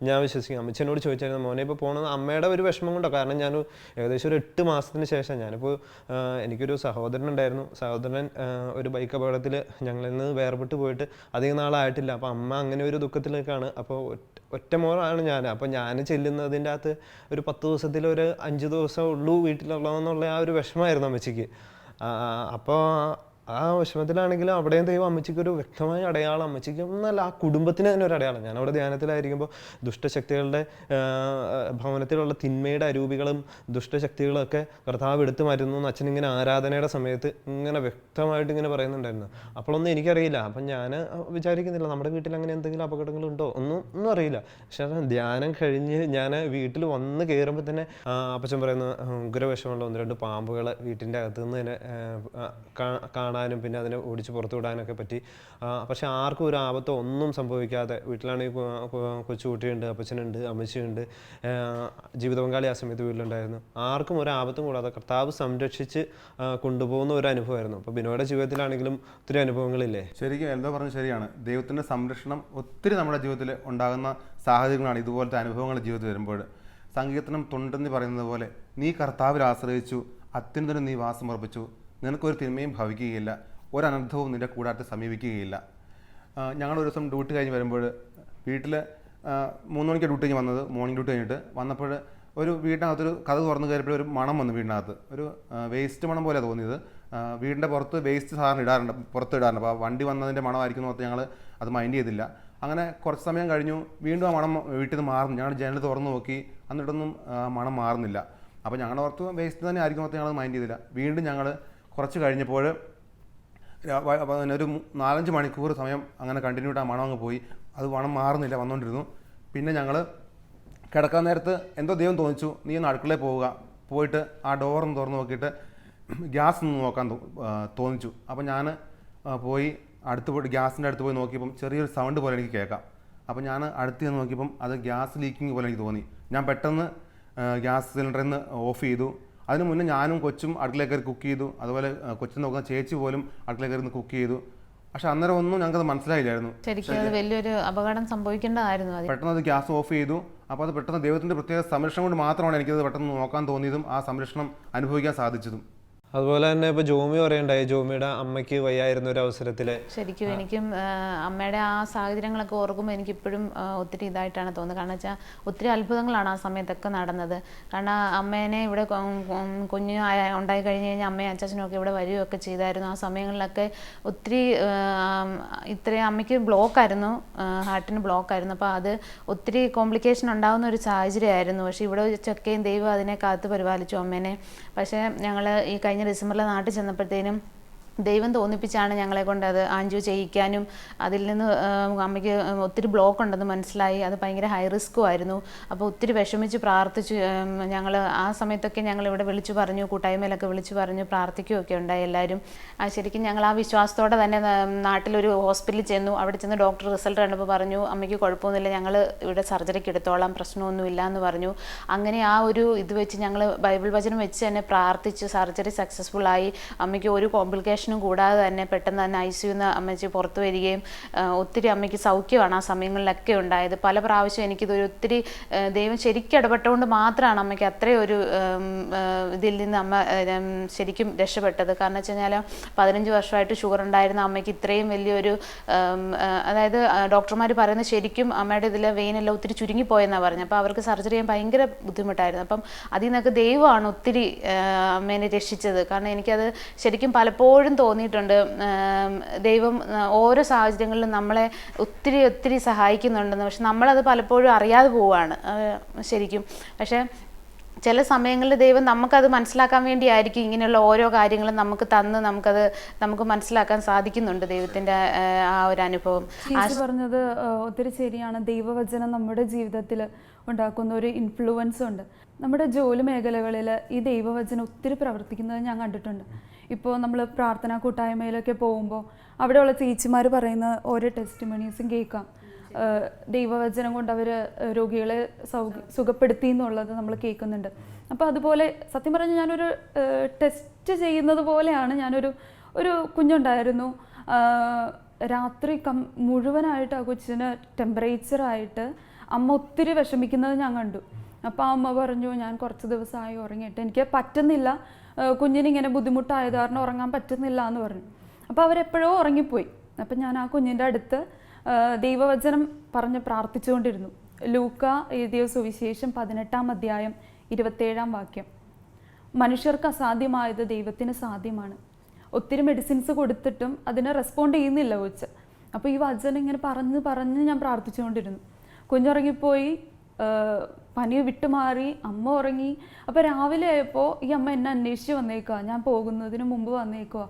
ഞാൻ വിശ്വസിക്കുന്നത്. അമ്മച്ചനോട് ചോദിച്ചായിരുന്നു, മോനെ ഇപ്പോൾ പോകണമെന്ന്. അമ്മയുടെ ഒരു വിഷമം കൊണ്ടോ, കാരണം ഞാൻ ഏകദേശം ഒരു 8 മാസത്തിന് ശേഷം ഞാനിപ്പോൾ എനിക്കൊരു സഹോദരൻ ഉണ്ടായിരുന്നു. സഹോദരൻ ഒരു ബൈക്ക് അപകടത്തിൽ ഞങ്ങളിൽ നിന്ന് വേർപെട്ട് പോയിട്ട് അധികം നാളായിട്ടില്ല. അപ്പോൾ അമ്മ അങ്ങനെ ഒരു ദുഃഖത്തിലേക്കാണ്. അപ്പോൾ ഒറ്റ മോനാണ് ഞാൻ. അപ്പോൾ ഞാൻ ചെല്ലുന്നതിൻ്റെ അകത്ത് ഒരു 10 ദിവസത്തിൽ ഒരു 5 ദിവസം ഉള്ളൂ വീട്ടിലുള്ളതെന്നുള്ള ആ ഒരു വിഷമമായിരുന്നു അമ്മച്ചിക്ക്. അപ്പോൾ ആ വിഷമത്തിലാണെങ്കിലും അവിടെയും ദൈവം അമ്മച്ചിക്ക് ഒരു വ്യക്തമായ അടയാളം, അമ്മച്ചിക്ക് എന്നല്ല ആ കുടുംബത്തിന് തന്നെ ഒരു അടയാളം. ഞാനവിടെ ധ്യാനത്തിലായിരിക്കുമ്പോൾ ദുഷ്ടശക്തികളുടെ ഭവനത്തിലുള്ള തിന്മയുടെ അരൂപികളും ദുഷ്ടശക്തികളും ഒക്കെ കർത്താവ് എടുത്തു മാറ്റുന്നു എന്ന് അച്ഛനിങ്ങനെ ആരാധനയുടെ സമയത്ത് ഇങ്ങനെ വ്യക്തമായിട്ട് ഇങ്ങനെ പറയുന്നുണ്ടായിരുന്നു. അപ്പോഴൊന്നും എനിക്കറിയില്ല. അപ്പം ഞാൻ വിചാരിക്കുന്നില്ല നമ്മുടെ വീട്ടിൽ അങ്ങനെ എന്തെങ്കിലും അപകടങ്ങളുണ്ടോ, ഒന്നും അറിയില്ല. പക്ഷെ ധ്യാനം കഴിഞ്ഞ് ഞാൻ വീട്ടിൽ വന്ന് കയറുമ്പോൾ തന്നെ അപ്പച്ചൻ പറയുന്ന ഉഗ്രവിഷമുള്ള 1-2 പാമ്പുകളെ വീട്ടിൻ്റെ അകത്ത് നിന്ന് തന്നെ കാണാനും പിന്നെ അതിനെ ഓടിച്ച് പുറത്തു വിടാനൊക്കെ പറ്റി. പക്ഷെ ആർക്കും ഒരു ആപത്തോ ഒന്നും സംഭവിക്കാതെ വീട്ടിലാണെങ്കിൽ കൊച്ചുകുട്ടിയുണ്ട്, അപ്പച്ചനുണ്ട്, അമ്മച്ചിയുണ്ട്, ജീവിത പങ്കാളി ആ സമയത്ത് വീട്ടിലുണ്ടായിരുന്നു. ആർക്കും ഒരു ആപത്തും കൂടാതെ കർത്താവ് സംരക്ഷിച്ച് കൊണ്ടുപോകുന്ന ഒരു അനുഭവമായിരുന്നു. അപ്പോൾ ബിനോയുടെ ജീവിതത്തിലാണെങ്കിലും ഒത്തിരി അനുഭവങ്ങളില്ലേ? ശരിക്കും എന്തോ പറഞ്ഞത് ശരിയാണ്. ദൈവത്തിൻ്റെ സംരക്ഷണം ഒത്തിരി നമ്മുടെ ജീവിതത്തിൽ ഉണ്ടാകുന്ന സാഹചര്യങ്ങളാണ് ഇതുപോലത്തെ അനുഭവങ്ങൾ ജീവിതത്തിൽ വരുമ്പോൾ. സങ്കീർത്തനം 90 പറയുന്നത് പോലെ, നീ കർത്താവിൽ ആശ്രയിച്ചു, അത്യുന്നതനും നീ വാസം ഉറപ്പിച്ചു, നിനക്കൊരു തിന്മയും ഭവിക്കുകയില്ല, ഒരനർത്ഥവും നിൻ്റെ കൂടാരത്തെ സമീപിക്കുകയില്ല. ഞങ്ങളൊരു ദിവസം ഡ്യൂട്ടി കഴിഞ്ഞ് വരുമ്പോൾ, വീട്ടിൽ 3 മണിക്ക് ഡ്യൂട്ടി കഴിഞ്ഞ് വന്നത്, മോർണിംഗ് ഡ്യൂട്ടി കഴിഞ്ഞിട്ട് വന്നപ്പോൾ ഒരു വീടിനകത്തൊരു കഥ തുറന്ന് കയറിയപ്പോൾ ഒരു മണം വന്നു. വീടിനകത്ത് ഒരു വേസ്റ്റ് മണം പോലെ തോന്നിയത്. വീടിൻ്റെ പുറത്ത് വേസ്റ്റ് സാധാരണ പുറത്ത് ഇടാറുണ്ട്. അപ്പോൾ വണ്ടി വന്നതിൻ്റെ മണമായിരിക്കും എന്ന് ഓർത്ത് ഞങ്ങൾ അത് മൈൻഡ് ചെയ്തില്ല. അങ്ങനെ കുറച്ച് സമയം കഴിഞ്ഞു, വീണ്ടും ആ മണം വീട്ടിൽ നിന്ന് മാറുന്നു. ഞങ്ങൾ ജനൽ തുറന്ന് നോക്കി, എന്നിട്ടൊന്നും മണം മാറുന്നില്ല. അപ്പോൾ ഞങ്ങൾ ഓർത്ത് വേസ്റ്റ് തന്നെ ആയിരിക്കും ഓർത്ത് ഞങ്ങൾ മൈൻഡ് ചെയ്തില്ല. വീണ്ടും ഞങ്ങൾ കുറച്ച് കഴിഞ്ഞപ്പോൾ ഒരു 4-5 മണിക്കൂർ സമയം അങ്ങനെ കണ്ടിന്യൂ ആയിട്ട് ആ മണം അങ്ങ് പോയി. അത് മണം മാറുന്നില്ല, വന്നുകൊണ്ടിരുന്നു. പിന്നെ ഞങ്ങൾ കിടക്കാൻ നേരത്ത് എന്തോ ദൈവം തോന്നിച്ചു, നീ ഒന്ന് അടുക്കളയിൽ പോയിട്ട് ആ ഡോറൊന്ന് തുറന്ന് നോക്കിയിട്ട് ഗ്യാസ് ഒന്ന് നോക്കാൻ തോന്നിച്ചു. അപ്പോൾ ഞാൻ പോയി അടുത്ത് പോയിട്ട് ഗ്യാസിൻ്റെ അടുത്ത് പോയി നോക്കിയപ്പം ചെറിയൊരു സൗണ്ട് പോലെ എനിക്ക് കേൾക്കാം. അപ്പോൾ ഞാൻ അടുത്ത് ചെന്ന് നോക്കിയപ്പം അത് ഗ്യാസ് ലീക്കിങ് പോലെ എനിക്ക് തോന്നി. ഞാൻ പെട്ടെന്ന് ഗ്യാസ് സിലിണ്ടറിൽ നിന്ന് ഓഫ് ചെയ്തു. അതിന് മുന്നേ ഞാനും കൊച്ചും അടുക്കളയിൽ കയറി കുക്ക് ചെയ്തു. അതുപോലെ കൊച്ചിനെ നോക്കുന്ന ചേച്ചി പോലും അടുക്കളയിൽ കയറി കുക്ക് ചെയ്തു. പക്ഷെ അന്നേരം ഒന്നും ഞങ്ങൾക്കത് മനസ്സിലായില്ലായിരുന്നു. ശരിക്കും അത് വലിയൊരു അപകടം സംഭവിക്കേണ്ടതായിരുന്നു. പെട്ടെന്ന് അത് ഗ്യാസ് ഓഫ് ചെയ്തു. അപ്പോൾ അത് പെട്ടെന്ന് ദൈവത്തിൻ്റെ പ്രത്യേക സംരക്ഷണം കൊണ്ട് മാത്രമാണ് എനിക്കത് പെട്ടെന്ന് നോക്കാൻ തോന്നിയതും ആ സംരക്ഷണം അനുഭവിക്കാൻ സാധിച്ചതും. അതുപോലെ തന്നെ ഇപ്പോൾ ജോമി പറയുണ്ടായി, ജോമിയുടെ അമ്മയ്ക്ക് വയ്യായിരുന്ന ഒരു അവസരത്തിൽ ശരിക്കും എനിക്കും അമ്മയുടെ ആ സാഹചര്യങ്ങളൊക്കെ ഓർക്കുമ്പോൾ എനിക്കിപ്പോഴും ഒത്തിരി ഇതായിട്ടാണ് തോന്നുന്നത്. കാരണം വെച്ചാൽ ഒത്തിരി അത്ഭുതങ്ങളാണ് ആ സമയത്തൊക്കെ നടന്നത്. കാരണം അമ്മേനെ ഇവിടെ കുഞ്ഞ് ഉണ്ടായി കഴിഞ്ഞ് കഴിഞ്ഞാൽ അമ്മയും അച്ഛനും ഒക്കെ ഇവിടെ വരികയൊക്കെ ചെയ്തായിരുന്നു. ആ സമയങ്ങളിലൊക്കെ ഒത്തിരി ഇത്രയും അമ്മയ്ക്ക് ബ്ലോക്കായിരുന്നു, ഹാർട്ടിന് ബ്ലോക്കായിരുന്നു. അപ്പോൾ അത് ഒത്തിരി കോംപ്ലിക്കേഷൻ ഉണ്ടാകുന്ന ഒരു സാഹചര്യമായിരുന്നു. പക്ഷേ ഇവിടെ വെച്ചൊക്കെയും ദൈവം അതിനെ കാത്തു പരിപാലിച്ചു അമ്മേനെ. പക്ഷേ ഞങ്ങൾ ഈ കഴിഞ്ഞ ഡിസംബറിൽ നാട്ടിൽ ചെന്നപ്പോഴത്തേനും ദൈവം തോന്നിപ്പിച്ചാണ് ഞങ്ങളെ കൊണ്ട് അത് ആൻജിയോ ചെയ്യിക്കാനും അതിൽ നിന്ന് അമ്മയ്ക്ക് ഒത്തിരി ബ്ലോക്ക് ഉണ്ടെന്ന് മനസ്സിലായി. അത് ഭയങ്കര ഹൈ റിസ്ക്കും ആയിരുന്നു. അപ്പോൾ ഒത്തിരി വിഷമിച്ച് പ്രാർത്ഥിച്ചു. ഞങ്ങൾ ആ സമയത്തൊക്കെ ഞങ്ങൾ ഇവിടെ വിളിച്ചു പറഞ്ഞു, കൂട്ടായ്മയിലൊക്കെ വിളിച്ചു പറഞ്ഞു, പ്രാർത്ഥിക്കുകയൊക്കെ ഉണ്ടായി എല്ലാവരും. ശരിക്കും ഞങ്ങൾ ആ വിശ്വാസത്തോടെ തന്നെ നാട്ടിലൊരു ഹോസ്പിറ്റലിൽ ചെന്നു. അവിടെ ചെന്ന് ഡോക്ടർ റിസൾട്ട് കണ്ടപ്പോൾ പറഞ്ഞു അമ്മയ്ക്ക് കുഴപ്പമൊന്നുമില്ല, ഞങ്ങൾ ഇവിടെ സർജറിക്ക് എടുത്തോളാം, പ്രശ്നമൊന്നുമില്ല എന്ന് പറഞ്ഞു. അങ്ങനെ ആ ഒരു ഇത് വെച്ച് ഞങ്ങൾ ബൈബിൾ വചനം വെച്ച് തന്നെ പ്രാർത്ഥിച്ച് സർജറി സക്സസ്ഫുള്ളായി. അമ്മയ്ക്ക് ഒരു കോംപ്ലിക്കേഷൻ കൂടാതെ തന്നെ പെട്ടെന്ന് തന്നെ ICUന്ന് അമ്മച്ചി പുറത്തു വരികയും ഒത്തിരി അമ്മയ്ക്ക് സൗഖ്യമാണ് ആ സമയങ്ങളിലൊക്കെ ഉണ്ടായത്. പല പ്രാവശ്യം എനിക്കിതൊരു ഒത്തിരി ദൈവം ശരിക്കും ഇടപെട്ടുകൊണ്ട് മാത്രമാണ് അമ്മയ്ക്ക് അത്രയും ഒരു ഇതിൽ നിന്ന് അമ്മ ശരിക്കും രക്ഷപ്പെട്ടത്. കാരണം വെച്ച് കഴിഞ്ഞാൽ 15 വർഷമായിട്ട് ഷുഗർ ഉണ്ടായിരുന്ന അമ്മയ്ക്ക് ഇത്രയും വലിയൊരു അതായത് ഡോക്ടർമാർ പറയുന്നത് ശരിക്കും അമ്മയുടെ ഇതിലെ വെയിനെല്ലാം ഒത്തിരി ചുരുങ്ങിപ്പോയെന്നാണ് പറഞ്ഞത്. അപ്പോൾ അവർക്ക് സർജറി ചെയ്യാൻ ഭയങ്കര ബുദ്ധിമുട്ടായിരുന്നു. അപ്പം അതിൽ നിന്നൊക്കെ ദൈവമാണ് ഒത്തിരി അമ്മേനെ രക്ഷിച്ചത്. കാരണം എനിക്കത് ശരിക്കും പലപ്പോഴും തോന്നിയിട്ടുണ്ട്, ദൈവം ഓരോ സാഹചര്യങ്ങളിലും നമ്മളെ ഒത്തിരി ഒത്തിരി സഹായിക്കുന്നുണ്ടെന്ന്. പക്ഷെ നമ്മളത് പലപ്പോഴും അറിയാതെ പോവുകയാണ് ശരിക്കും. പക്ഷേ ചില സമയങ്ങളിൽ ദൈവം നമുക്കത് മനസ്സിലാക്കാൻ വേണ്ടിയായിരിക്കും ഇങ്ങനെയുള്ള ഓരോ കാര്യങ്ങളും നമുക്ക് തന്ന് നമുക്ക് മനസ്സിലാക്കാൻ സാധിക്കുന്നുണ്ട് ദൈവത്തിൻ്റെ ആ ഒരു അനുഭവം. പറഞ്ഞത് ഒത്തിരി ശരിയാണ്. ദൈവവചനം നമ്മുടെ ജീവിതത്തിൽ ഉണ്ടാക്കുന്ന ഒരു ഇൻഫ്ലുവൻസ് ഉണ്ട്. നമ്മുടെ ജോലി മേഖലകളിൽ ഈ ദൈവവചനം ഒത്തിരി പ്രവർത്തിക്കുന്നത് ഞാൻ കണ്ടിട്ടുണ്ട്. ഇപ്പോൾ നമ്മൾ പ്രാർത്ഥനാ കൂട്ടായ്മയിലൊക്കെ പോകുമ്പോൾ അവിടെയുള്ള ചേച്ചിമാർ പറയുന്ന ഓരോ ടെസ്റ്റിമണീസും കേൾക്കാം. ദൈവവചനം കൊണ്ട് അവർ രോഗികളെ സുഖപ്പെടുത്തി എന്നുള്ളത് നമ്മൾ കേൾക്കുന്നുണ്ട്. അപ്പോൾ അതുപോലെ സത്യം പറഞ്ഞാൽ ഞാനൊരു ടെസ്റ്റ് ചെയ്യുന്നത് പോലെയാണ്. ഒരു കുഞ്ഞുണ്ടായിരുന്നു, രാത്രി മുഴുവനായിട്ട് ആ കൊച്ചിന് ടെമ്പറേച്ചറായിട്ട് അമ്മ ഒത്തിരി വിഷമിക്കുന്നത് ഞാൻ കണ്ടു. അപ്പോൾ അമ്മ പറഞ്ഞു ഞാൻ കുറച്ച് ദിവസമായി ഉറങ്ങിയിട്ട് എനിക്ക് പറ്റുന്നില്ല, കുഞ്ഞിനിങ്ങനെ ബുദ്ധിമുട്ടായത് കാരണം ഉറങ്ങാൻ പറ്റുന്നില്ല എന്ന് പറഞ്ഞു. അപ്പോൾ അവരെപ്പോഴോ ഉറങ്ങിപ്പോയി. അപ്പം ഞാൻ ആ കുഞ്ഞിൻ്റെ അടുത്ത് ദൈവവചനം പറഞ്ഞ് പ്രാർത്ഥിച്ചുകൊണ്ടിരുന്നു. ലൂക്ക എഴുതിയ സുവിശേഷം 18-ാം അധ്യായം 27-ാം വാക്യം, മനുഷ്യർക്ക് അസാധ്യമായത് ദൈവത്തിന് സാധ്യമാണ്. ഒത്തിരി മെഡിസിൻസ് കൊടുത്തിട്ടും അതിനെ റെസ്പോണ്ട് ചെയ്യുന്നില്ല കൊച്ച്. അപ്പോൾ ഈ വചനം ഇങ്ങനെ പറഞ്ഞ് ഞാൻ പ്രാർത്ഥിച്ചുകൊണ്ടിരുന്നു. കുഞ്ഞുറങ്ങിപ്പോയി, പനി വിട്ടുമാറി, അമ്മ ഉറങ്ങി. അപ്പോൾ രാവിലെ ആയപ്പോൾ ഈ അമ്മ എന്നെ അന്വേഷിച്ച് വന്നേക്കുക, ഞാൻ പോകുന്നതിന് മുമ്പ് വന്നേക്കുക.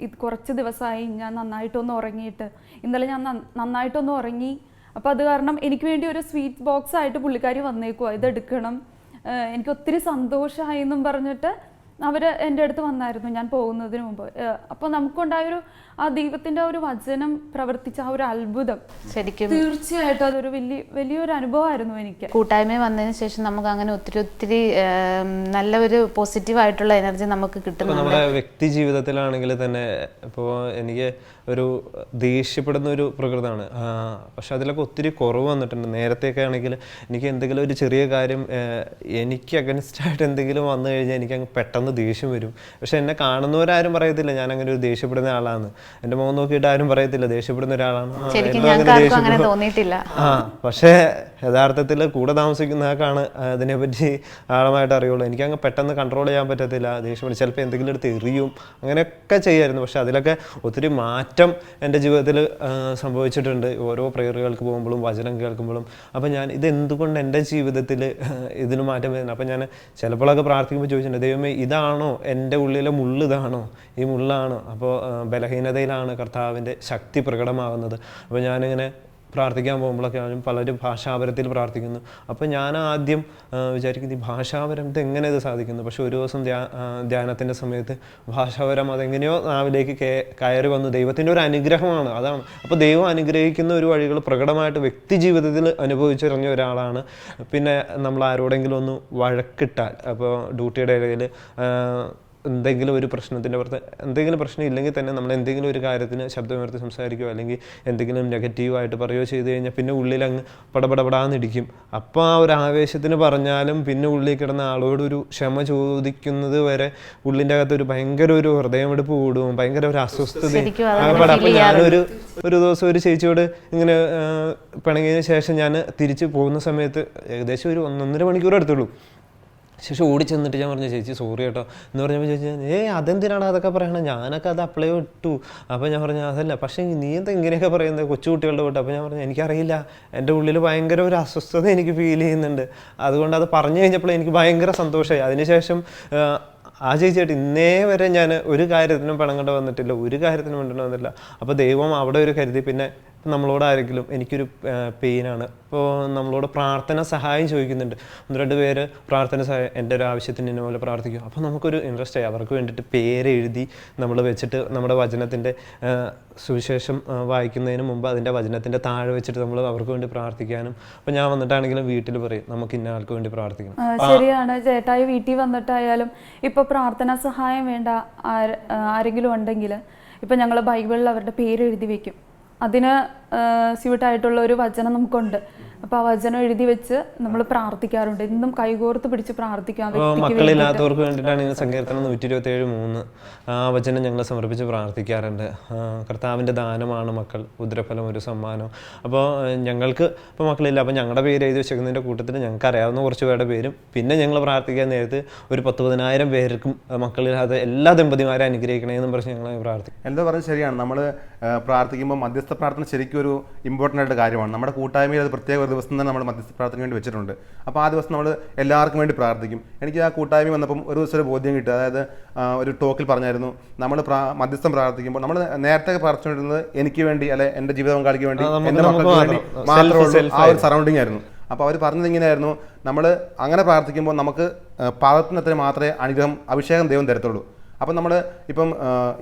ഇത് കുറച്ച് ദിവസമായി ഞാൻ നന്നായിട്ടൊന്ന് ഉറങ്ങിയിട്ട്, ഇന്നലെ ഞാൻ നന്നായിട്ടൊന്ന് ഉറങ്ങി. അപ്പോൾ അത് കാരണം എനിക്ക് വേണ്ടി ഒരു സ്വീറ്റ് ബോക്സ് ആയിട്ട് പുള്ളിക്കാരി വന്നേക്കുക, ഇതെടുക്കണം, എനിക്ക് ഒത്തിരി സന്തോഷമായി എന്നും പറഞ്ഞിട്ട് അവർ എൻ്റെ അടുത്ത് വന്നായിരുന്നു ഞാൻ പോകുന്നതിന് മുമ്പ്. അപ്പോൾ നമുക്കുണ്ടായൊരു ആ ദൈവത്തിൻ്റെ ഒരു വചനം പ്രവർത്തിച്ച ആ ഒരു അത്ഭുതം ശരിക്കും തീർച്ചയായിട്ടും അതൊരു വലിയൊരു അനുഭവമായിരുന്നു എനിക്ക്. കൂട്ടായ്മ വന്നതിന് ശേഷം നമുക്ക് അങ്ങനെ ഒത്തിരി നല്ല ഒരു പോസിറ്റീവായിട്ടുള്ള എനർജി നമുക്ക് കിട്ടുന്നു. നമ്മുടെ വ്യക്തി ജീവിതത്തിലാണെങ്കിൽ തന്നെ ഇപ്പോൾ എനിക്ക് ഒരു ദേഷ്യപ്പെടുന്ന ഒരു പ്രകൃതമാണ്. പക്ഷെ അതിലൊക്കെ ഒത്തിരി കുറവ് വന്നിട്ടുണ്ട്. നേരത്തെയൊക്കെ ആണെങ്കിൽ എനിക്ക് എന്തെങ്കിലും ഒരു ചെറിയ കാര്യം എനിക്ക് അഗൻസ്റ്റായിട്ട് എന്തെങ്കിലും വന്നു കഴിഞ്ഞാൽ എനിക്ക് അങ്ങ് പെട്ടെന്ന് ദേഷ്യം വരും. പക്ഷെ എന്നെ കാണുന്നവരാരും പറയത്തില്ല ഞാൻ അങ്ങനെ ഒരു ദേഷ്യപ്പെടുന്ന ആളാണ്. എൻ്റെ മുഖം നോക്കിയിട്ട് ആരും പറയത്തില്ല ദേഷ്യപ്പെടുന്ന ഒരാളാണ്. പക്ഷേ യഥാർത്ഥത്തിൽ കൂടെ താമസിക്കുന്നവർക്കാണ് അതിനെപ്പറ്റി ആഴമായിട്ട് അറിയുള്ളൂ. എനിക്കങ്ങ് പെട്ടെന്ന് കൺട്രോൾ ചെയ്യാൻ പറ്റത്തില്ല. ദേഷ്യപ്പെട്ട് ചിലപ്പോൾ എന്തെങ്കിലും എടുത്ത് എറിയും, അങ്ങനെയൊക്കെ ചെയ്യായിരുന്നു. പക്ഷെ അതിലൊക്കെ ഒത്തിരി മാറ്റം എൻ്റെ ജീവിതത്തിൽ സംഭവിച്ചിട്ടുണ്ട്. ഓരോ പ്രേയറുകൾക്ക് പോകുമ്പോഴും വചനം കേൾക്കുമ്പോഴും. അപ്പം ഞാൻ ഇതെന്തുകൊണ്ട് എൻ്റെ ജീവിതത്തിൽ ഇതിന് മാറ്റം വരുന്നത്? അപ്പം ഞാൻ ചിലപ്പോഴൊക്കെ പ്രാർത്ഥിക്കുമ്പോൾ ചോദിച്ചിട്ടുണ്ട്, ദൈവമേ ഇതാണോ എൻ്റെ ഉള്ളിലെ മുള്ള്, ഇതാണോ ഈ മുള്ളാണോ? അപ്പോൾ ബലഹീനതയിലാണ് കർത്താവിൻ്റെ ശക്തി പ്രകടമാകുന്നത്. അപ്പോൾ ഞാനിങ്ങനെ പ്രാർത്ഥിക്കാൻ പോകുമ്പോഴൊക്കെ ആണെങ്കിലും പലരും ഭാഷാപരത്തിൽ പ്രാർത്ഥിക്കുന്നു. അപ്പോൾ ഞാൻ ആദ്യം വിചാരിക്കുന്നത് ഈ ഭാഷാപരം എങ്ങനെ ഇത് സാധിക്കുന്നു. പക്ഷെ ഒരു ദിവസം ധ്യാനത്തിൻ്റെ സമയത്ത് ഭാഷാപരം അതെങ്ങനെയോ നാവിലേക്ക് കയറി വന്നു. ദൈവത്തിൻ്റെ ഒരു അനുഗ്രഹമാണ്, അതാണ്. അപ്പോൾ ദൈവം അനുഗ്രഹിക്കുന്ന ഒരു വഴികൾ പ്രകടമായിട്ട് വ്യക്തി ജീവിതത്തിൽ അനുഭവിച്ചറിഞ്ഞ ഒരാളാണ്. പിന്നെ നമ്മൾ ആരോടെങ്കിലും ഒന്ന് വഴക്കിട്ടാൽ, അപ്പോൾ ഡ്യൂട്ടിയുടെ ഇടയിൽ എന്തെങ്കിലും ഒരു പ്രശ്നത്തിൻ്റെ പുറത്ത് എന്തെങ്കിലും പ്രശ്നം ഇല്ലെങ്കിൽ തന്നെ നമ്മൾ എന്തെങ്കിലും ഒരു കാര്യത്തിന് ശബ്ദമുയർത്തി സംസാരിക്കുകയോ അല്ലെങ്കിൽ എന്തെങ്കിലും നെഗറ്റീവായിട്ട് പറയുകയോ ചെയ്ത് കഴിഞ്ഞാൽ പിന്നെ ഉള്ളിൽ അങ്ങ് പടപടപടാന്നിടിക്കും. അപ്പോൾ ആ ഒരു ആവേശത്തിന് പറഞ്ഞാലും പിന്നെ ഉള്ളിൽ കിടന്ന ആളോടൊരു ക്ഷമ ചോദിക്കുന്നത് വരെ ഉള്ളിൻ്റെ അകത്ത് ഒരു ഭയങ്കര ഒരു ഹൃദയമെടുപ്പ് കൂടും, ഭയങ്കര ഒരു അസ്വസ്ഥത. അപ്പോൾ ഞാനൊരു ദിവസം ഒരു ചേച്ചിയോട് ഇങ്ങനെ പിണങ്ങിയതിന് ശേഷം ഞാൻ തിരിച്ച് പോകുന്ന സമയത്ത് ഏകദേശം ഒരു 1.5 മണിക്കൂർ എടുത്തുള്ളൂ. ശേഷം ഓടി ചെന്നിട്ട് ഞാൻ പറഞ്ഞു, ചേച്ചി സോറി കേട്ടോ എന്ന് പറഞ്ഞപ്പോൾ ചേച്ചി അതെന്തിനാണ് അതൊക്കെ പറയണത്, ഞാനൊക്കെ അത് അപ്ലൈ ഇട്ടു. അപ്പോൾ ഞാൻ പറഞ്ഞു അതല്ല, പക്ഷേ നീ എന്താ ഇങ്ങനെയൊക്കെ പറയുന്നത് കൊച്ചുകുട്ടികളുടെ കൂട്ട്. അപ്പോൾ ഞാൻ പറഞ്ഞു എനിക്കറിയില്ല, എൻ്റെ ഉള്ളിൽ ഭയങ്കര ഒരു അസ്വസ്ഥത എനിക്ക് ഫീൽ ചെയ്യുന്നുണ്ട്. അതുകൊണ്ട് അത് പറഞ്ഞു കഴിഞ്ഞപ്പോൾ എനിക്ക് ഭയങ്കര സന്തോഷമായി. അതിനുശേഷം ആ ചേച്ചിയായിട്ട് ഇന്നേ വരെ ഞാൻ ഒരു കാര്യത്തിനും പണം വന്നിട്ടില്ല, ഒരു കാര്യത്തിനും വേണ്ടി വന്നിട്ടില്ല. അപ്പോൾ ദൈവം അവിടെ ഒരു കരുതി. പിന്നെ നമ്മളോട് ആരെങ്കിലും എനിക്കൊരു പെയിനാണ്, അപ്പോൾ നമ്മളോട് പ്രാർത്ഥന സഹായം ചോദിക്കുന്നുണ്ട്. 1-2 പേര് പ്രാർത്ഥന സഹായം എൻ്റെ ഒരു ആവശ്യത്തിന് ഇന്ന പോലെ പ്രാർത്ഥിക്കും. അപ്പോൾ നമുക്കൊരു ഇൻട്രസ്റ്റ് ആയി അവർക്ക് വേണ്ടിയിട്ട് പേരെഴുതി നമ്മൾ വെച്ചിട്ട് നമ്മുടെ വചനത്തിൻ്റെ സുവിശേഷം വായിക്കുന്നതിന് മുമ്പ് അതിൻ്റെ വചനത്തിൻ്റെ താഴെ വെച്ചിട്ട് നമ്മൾ അവർക്ക് വേണ്ടി പ്രാർത്ഥിക്കാനും. അപ്പോൾ ഞാൻ വന്നിട്ടാണെങ്കിലും വീട്ടിൽ പറയും നമുക്ക് ഇന്ന ആൾക്ക് വേണ്ടി പ്രാർത്ഥിക്കണം. ശരിയാണ് ചേട്ടായി, വീട്ടിൽ വന്നിട്ടായാലും ഇപ്പോൾ പ്രാർത്ഥനാ സഹായം വേണ്ട ആരെങ്കിലും ഉണ്ടെങ്കിൽ ഇപ്പം ഞങ്ങൾ ബൈബിളിൽ അവരുടെ പേര് എഴുതി വെക്കും. അതിന് സ്യൂട്ടായിട്ടുള്ള ഒരു വചനം നമുക്കുണ്ട്. അപ്പോൾ ആ വചനം എഴുതി വെച്ച് നമ്മൾ പ്രാർത്ഥിക്കാറുണ്ട്. ഇന്നും കൈകോർത്ത് പിടിച്ച് പ്രാർത്ഥിക്കാം. മക്കളില്ലാത്തവർക്ക് വേണ്ടിയിട്ടാണ് ഇന്ന് സങ്കീർത്തനം 127:3 ആ വചനം ഞങ്ങൾ സമർപ്പിച്ച് പ്രാർത്ഥിക്കാറുണ്ട്. കർത്താവിൻ്റെ ദാനമാണ് മക്കൾ, ഉദരഫലം ഒരു സമ്മാനം. അപ്പോൾ ഞങ്ങൾക്ക് ഇപ്പോൾ മക്കളില്ല, അപ്പോൾ ഞങ്ങളുടെ പേര് എഴുതി വെച്ചേക്കുന്നതിൻ്റെ കൂട്ടത്തിൽ ഞങ്ങൾക്ക് അറിയാവുന്ന കുറച്ച് പേരുടെ പേരും പിന്നെ ഞങ്ങൾ പ്രാർത്ഥിക്കാൻ നേരത്ത് ഒരു 10,000-10,000 പേർക്കും മക്കളില്ലാതെ എല്ലാ ദമ്പതിമാരെ അനുഗ്രഹിക്കണമെന്നും പറഞ്ഞ് ഞങ്ങൾ പ്രാർത്ഥിക്കും. എന്താ പറഞ്ഞത് ശരിയാണ്. നമ്മൾ പ്രാർത്ഥിക്കുമ്പോൾ മധ്യസ്ഥ പ്രാർത്ഥന ശരിക്കും ഒരു ഇമ്പോർട്ടൻ്റ് ആയിട്ട് കാര്യമാണ്. നമ്മുടെ കൂട്ടായ്മയിൽ അത് പ്രത്യേക ഒരു ദിവസം തന്നെ നമ്മൾ മധ്യസ്ഥ പ്രാർത്ഥനയ്ക്ക് വേണ്ടി വെച്ചിട്ടുണ്ട്. അപ്പോൾ ആ ദിവസം നമ്മൾ എല്ലാവർക്കും വേണ്ടി പ്രാർത്ഥിക്കും. എനിക്ക് ആ കൂട്ടായ്മ വന്നപ്പം ഒരു ദിവസം ഒരു ബോധ്യം കിട്ടുക. അതായത് ഒരു ടോക്കിൽ പറഞ്ഞായിരുന്നു, നമ്മൾ മധ്യസ്ഥം പ്രാർത്ഥിക്കുമ്പോൾ നമ്മൾ നേരത്തെ പ്രാർത്ഥിച്ചുകൊണ്ടിരുന്നത് എനിക്ക് വേണ്ടി അല്ലെ എൻ്റെ ജീവിത പങ്കാളിക്ക് വേണ്ടി, എൻ്റെ മക്കൾക്ക് വേണ്ടി മാത്രമേ ആ ഒരു സറൗണ്ടിങ് ആയിരുന്നു. അപ്പോൾ അവർ പറഞ്ഞത് ഇങ്ങനെയായിരുന്നു, നമ്മൾ അങ്ങനെ പ്രാർത്ഥിക്കുമ്പോൾ നമുക്ക് പാദത്തിനത്ര മാത്രമേ അനുഗ്രഹം അഭിഷേകം ദൈവം തരത്തുള്ളൂ. അപ്പം നമ്മൾ ഇപ്പം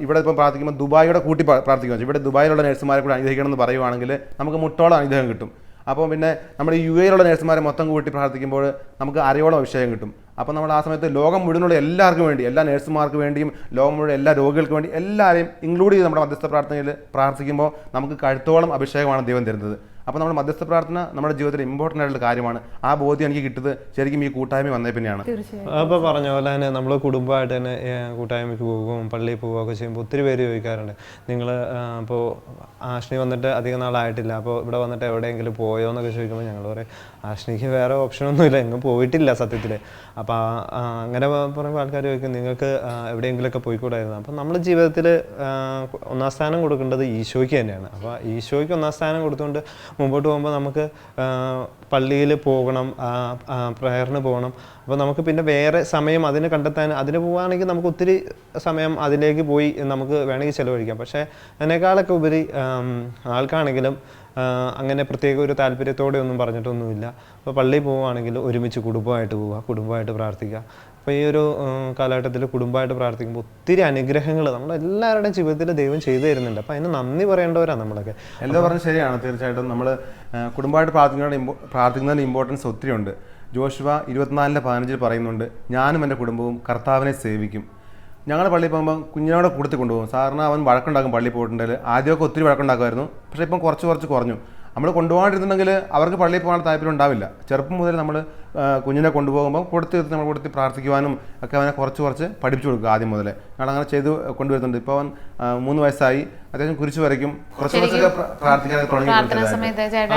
ഇവിടെ ഇപ്പം പ്രാർത്ഥിക്കുമ്പോൾ ദുബായിയുടെ കൂട്ടി പ്രാർത്ഥിക്കുക, ഇവിടെ ദുബായിലുള്ള നഴ്സുമാരെ കൂടി അനുഗ്രഹിക്കണം എന്ന് പറയുവാണെങ്കിൽ നമുക്ക് മുട്ടോളം അനുഗ്രഹം കിട്ടും. അപ്പോൾ പിന്നെ നമ്മുടെ UAE-യിലുള്ള നഴ്സുമാരെ മൊത്തം കൂട്ടി പ്രാർത്ഥിക്കുമ്പോൾ നമുക്ക് അരയോളം അഭിഷേകം കിട്ടും. അപ്പോൾ നമ്മൾ ആ സമയത്ത് ലോകം മുഴുവനുള്ള എല്ലാവർക്കും വേണ്ടി, എല്ലാ നഴ്സുമാർക്ക് വേണ്ടിയും ലോകം മുഴുവൻ എല്ലാ രോഗികൾക്ക് വേണ്ടി എല്ലാവരെയും ഇൻക്ലൂഡ് ചെയ്ത് നമ്മുടെ മധ്യസ്ഥ പ്രാർത്ഥനയിൽ പ്രാർത്ഥിക്കുമ്പോൾ നമുക്ക് കഴുത്തോളം അഭിഷേകമാണ് ദൈവം തരുന്നത്. അപ്പോൾ നമ്മുടെ മധ്യസ്ഥ പ്രാർത്ഥന നമ്മുടെ ജീവിതത്തിൽ ഇമ്പോർട്ടൻ്റ് ആയിട്ടുള്ള കാര്യമാണ്. ആ ബോധ്യം എനിക്ക് കിട്ടുന്നത് ശരിക്കും ഈ കൂട്ടായ്മ വന്നേ പിന്നെയാണ്. അപ്പോൾ പറഞ്ഞ പോലെ തന്നെ നമ്മൾ കുടുംബമായിട്ട് തന്നെ കൂട്ടായ്മയ്ക്ക് പോകുകയും പള്ളിയിൽ പോവുകയൊക്കെ ചെയ്യുമ്പോൾ ഒത്തിരി പേര് ചോദിക്കാറുണ്ട്, നിങ്ങൾ ഇപ്പോൾ ആഷ്നി വന്നിട്ട് അധികം നാളായിട്ടില്ല, അപ്പോൾ ഇവിടെ വന്നിട്ട് എവിടെയെങ്കിലും പോയോ എന്നൊക്കെ ചോദിക്കുമ്പോൾ ഞങ്ങൾ പറയും ആഷ്നിക്ക് വേറെ ഓപ്ഷനൊന്നുമില്ല, എങ്ങും പോയിട്ടില്ല സത്യത്തിൽ. അപ്പോൾ അങ്ങനെ പറയുമ്പോൾ ആൾക്കാർ ചോദിക്കും നിങ്ങൾക്ക് എവിടെയെങ്കിലുമൊക്കെ പോയിക്കൂടായിരുന്നു. അപ്പം നമ്മുടെ ജീവിതത്തിൽ 1-ാം സ്ഥാനം കൊടുക്കേണ്ടത് ഈശോയ്ക്ക് തന്നെയാണ്. അപ്പോൾ ഈശോയ്ക്ക് 1-ാം സ്ഥാനം കൊടുത്തുകൊണ്ട് മുമ്പോട്ട് പോകുമ്പോൾ നമുക്ക് പള്ളിയിൽ പോകണം, പ്രയറിന് പോകണം. അപ്പോൾ നമുക്ക് പിന്നെ വേറെ സമയം അതിന് കണ്ടെത്താൻ, അതിന് പോവുകയാണെങ്കിൽ നമുക്ക് ഒത്തിരി സമയം അതിലേക്ക് പോയി നമുക്ക് വേണമെങ്കിൽ ചിലവഴിക്കാം. പക്ഷേ അതിനേക്കാളൊക്കെ ഉപരി ആൾക്കാണെങ്കിലും അങ്ങനെ പ്രത്യേക ഒരു താല്പര്യത്തോടെ ഒന്നും പറഞ്ഞിട്ടൊന്നുമില്ല. അപ്പോൾ പള്ളിയിൽ പോവുകയാണെങ്കിൽ ഒരുമിച്ച് കുടുംബമായിട്ട് പോവുക, കുടുംബമായിട്ട് പ്രാർത്ഥിക്കുക. അപ്പോൾ ഈ ഒരു കാലഘട്ടത്തിൽ കുടുംബമായിട്ട് പ്രാർത്ഥിക്കുമ്പോൾ ഒത്തിരി അനുഗ്രഹങ്ങൾ നമ്മളെല്ലാവരുടെയും ജീവിതത്തിൽ ദൈവം ചെയ്തു തരുന്നുണ്ട്. അപ്പോൾ അതിന് നന്ദി പറയേണ്ടവരാണ് നമ്മളൊക്കെ. എന്താ പറഞ്ഞത് ശരിയാണ്. തീർച്ചയായിട്ടും നമ്മൾ കുടുംബമായിട്ട് പ്രാർത്ഥിക്കുന്നതിന് ഇമ്പോർട്ടൻസ് ഒത്തിരി ഉണ്ട്. ജോഷുവ 24:15 പറയുന്നുണ്ട്, ഞാനും എൻ്റെ കുടുംബവും കർത്താവിനെ സേവിക്കും. ഞങ്ങൾ പള്ളിയിൽ പോകുമ്പോൾ കുഞ്ഞിനോടെ കൂടത്തിൽ കൊണ്ടുപോകും. സാറിന് അവൻ വഴക്കുണ്ടാക്കും. പള്ളിയിൽ പോയിട്ടുണ്ടെങ്കിൽ ആദ്യമൊക്കെ ഒത്തിരി വഴക്കുണ്ടാക്കുമായിരുന്നു, പക്ഷേ ഇപ്പം കുറച്ച് കുറഞ്ഞു. നമ്മൾ കൊണ്ടുപോകാണ്ടിരുന്നുണ്ടെങ്കിൽ അവർക്ക് പള്ളിയിൽ പോകാൻ താല്പര്യം ഉണ്ടാവില്ല. ചെറുപ്പം മുതൽ നമ്മൾ കുഞ്ഞിനെ കൊണ്ടുപോകുമ്പോൾ നമ്മൾ കൊടുത്ത് പ്രാർത്ഥിക്കുവാനും ഒക്കെ അവനെ കുറച്ച് പഠിപ്പിച്ചു കൊടുക്കുക ആദ്യം മുതലേ. ഞങ്ങളങ്ങനെ ചെയ്ത് കൊണ്ടുവരുന്നുണ്ട്. ഇപ്പോൾ അവൻ 3 വയസ്സായി, അത്യാവശ്യം കുരിശ് വരയ്ക്കും, കുറച്ചൊക്കെ പ്രാർത്ഥിക്കാൻ തുടങ്ങി.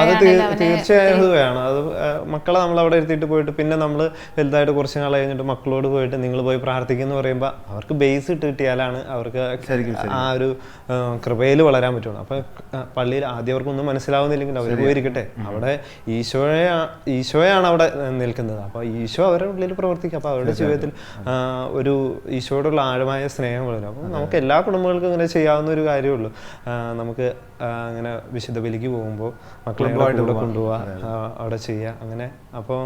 അത് തീർച്ചയായും അത് മക്കളെ നമ്മൾ അവിടെ ഇരുത്തിയിട്ട് പോയിട്ട് പിന്നെ നമ്മൾ വലുതായിട്ട് കുറച്ച് നാൾ കഴിഞ്ഞിട്ട് മക്കളോട് പോയിട്ട് നിങ്ങൾ പോയി പ്രാർത്ഥിക്കുന്നു പറയുമ്പോൾ അവർക്ക് ബേസ് ഇട്ട് കിട്ടിയാലാണ് അവർക്ക് ആ ഒരു കൃപയിൽ വളരാൻ പറ്റുള്ളൂ. അപ്പോൾ പള്ളിയിൽ ആദ്യം അവർക്കൊന്നും മനസ്സിലാവുന്നില്ലെങ്കിൽ അവർ പോയിരിക്കട്ടെ, അവിടെ ഈശോയാണ് അവിടെ നിൽക്കുന്നത്. അപ്പോൾ ഈശോ അവരുടെ ഉള്ളിൽ പ്രവർത്തിക്കും. അപ്പോൾ അവരുടെ ജീവിതത്തിൽ ഒരു ഈശോയോടുള്ള ആഴമായ സ്നേഹം വളരും. അപ്പോൾ നമുക്ക് എല്ലാ കുടുംബങ്ങൾക്കും ഇങ്ങനെ ചെയ്യാവുന്ന ഒരു കാര്യമുള്ളൂ. നമുക്ക് അങ്ങനെ വിശുദ്ധ ബലിക്ക് പോകുമ്പോൾ മക്കളെ കൂടെ കൊണ്ടുപോവുക, അവിടെ ചെയ്യുക, അങ്ങനെ. അപ്പോൾ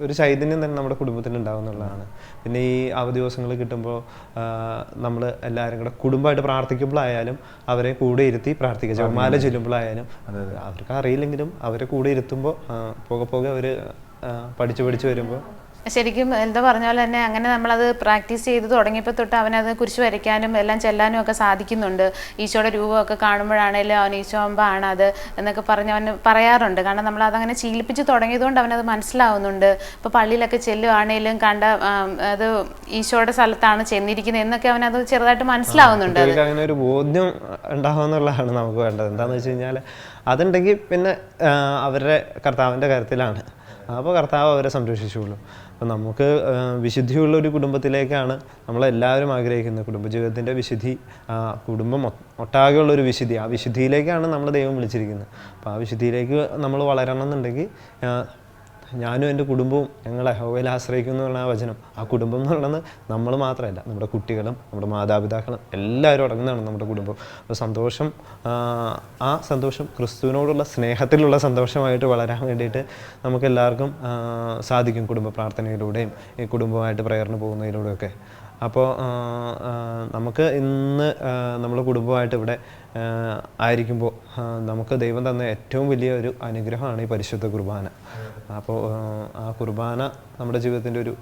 ഒരു ചൈതന്യം തന്നെ നമ്മുടെ കുടുംബത്തിൽ ഉണ്ടാവും എന്നുള്ളതാണ്. പിന്നെ ഈ അവധി ദിവസങ്ങൾ കിട്ടുമ്പോൾ നമ്മൾ എല്ലാവരും കൂടെ കുടുംബമായിട്ട് പ്രാർത്ഥിക്കുമ്പോഴായാലും അവരെ കൂടെ ഇരുത്തി പ്രാർത്ഥിക്കുക. ജപമാല ചൊല്ലുമ്പോഴായാലും അവർക്ക് അറിയില്ലെങ്കിലും അവരെ കൂടെ ഇരുത്തുമ്പോൾ പോകെ പോകെ അവർ പഠിച്ചു വരുമ്പോൾ ശരിക്കും എന്താ പറഞ്ഞ പോലെ തന്നെ അങ്ങനെ നമ്മളത് പ്രാക്ടീസ് ചെയ്ത് തുടങ്ങിയപ്പോൾ തൊട്ട് അവനത് കുരിശ് വരയ്ക്കാനും എല്ലാം ചെല്ലാനും ഒക്കെ സാധിക്കുന്നുണ്ട്. ഈശോയുടെ രൂപമൊക്കെ കാണുമ്പോഴാണേലും അവൻ ഈശോ അമ്പാണ് അത് എന്നൊക്കെ പറഞ്ഞ് അവന് പറയാറുണ്ട്. കാരണം നമ്മൾ അതങ്ങനെ ശീലിപ്പിച്ച് തുടങ്ങിയതുകൊണ്ട് അവനത് മനസ്സിലാവുന്നുണ്ട്. ഇപ്പോൾ പള്ളിയിലൊക്കെ ചെല്ലുവാണേലും കണ്ട അത് ഈശോയുടെ സ്ഥലത്താണ് ചെന്നിരിക്കുന്നത് എന്നൊക്കെ അവനത് ചെറുതായിട്ട് മനസ്സിലാവുന്നുണ്ട്. അങ്ങനെ ഒരു ബോധ്യം ഉണ്ടാവുമെന്നുള്ളതാണ് നമുക്ക് വേണ്ടത്. എന്താണെന്ന് വെച്ച് കഴിഞ്ഞാൽ അതുണ്ടെങ്കിൽ പിന്നെ അവരുടെ കർത്താവിൻ്റെ കാര്യത്തിലാണ്. അപ്പോൾ കർത്താവ് അവരെ സംരക്ഷിച്ചുള്ളൂ. അപ്പം നമുക്ക് വിശുദ്ധിയുള്ള ഒരു കുടുംബത്തിലേക്കാണ് നമ്മളെല്ലാവരും ആഗ്രഹിക്കുന്നത്. കുടുംബജീവിതത്തിൻ്റെ വിശുദ്ധി, കുടുംബം ഒട്ടാകെയുള്ളൊരു വിശുദ്ധി, ആ വിശുദ്ധിയിലേക്കാണ് നമ്മൾ ദൈവം വിളിച്ചിരിക്കുന്നത്. അപ്പോൾ ആ വിശുദ്ധിയിലേക്ക് നമ്മൾ വളരണം എന്നുണ്ടെങ്കിൽ ഞാനും എൻ്റെ കുടുംബവും ഞങ്ങൾ യഹോവയിൽ ആശ്രയിക്കുന്നു എന്നുള്ള ആ വചനം, ആ കുടുംബം എന്നുള്ളത് നമ്മൾ മാത്രമല്ല, നമ്മുടെ കുട്ടികളും നമ്മുടെ മാതാപിതാക്കളും എല്ലാവരും അടങ്ങുന്നതാണ് നമ്മുടെ കുടുംബം. അപ്പോൾ സന്തോഷം, ആ സന്തോഷം ക്രിസ്തുവിനോടുള്ള സ്നേഹത്തിലുള്ള സന്തോഷമായിട്ട് വളരാൻ വേണ്ടിയിട്ട് നമുക്കെല്ലാവർക്കും സാധിക്കും, കുടുംബ പ്രാർത്ഥനയിലൂടെയും ഈ കുടുംബമായിട്ട് പ്രയറിന് പോകുന്നതിലൂടെയൊക്കെ. അപ്പോൾ നമുക്ക് ഇന്ന് നമ്മൾ കുടുംബമായിട്ട് ഇവിടെ ആയിരിക്കുമ്പോൾ നമുക്ക് ദൈവം തന്ന ഏറ്റവും വലിയ ഒരു അനുഗ്രഹമാണ് ഈ പരിശുദ്ധ കുർബാന. അപ്പോൾ ആ കുർബാന നമ്മുടെ ജീവിതത്തിൻ്റെ ഒരു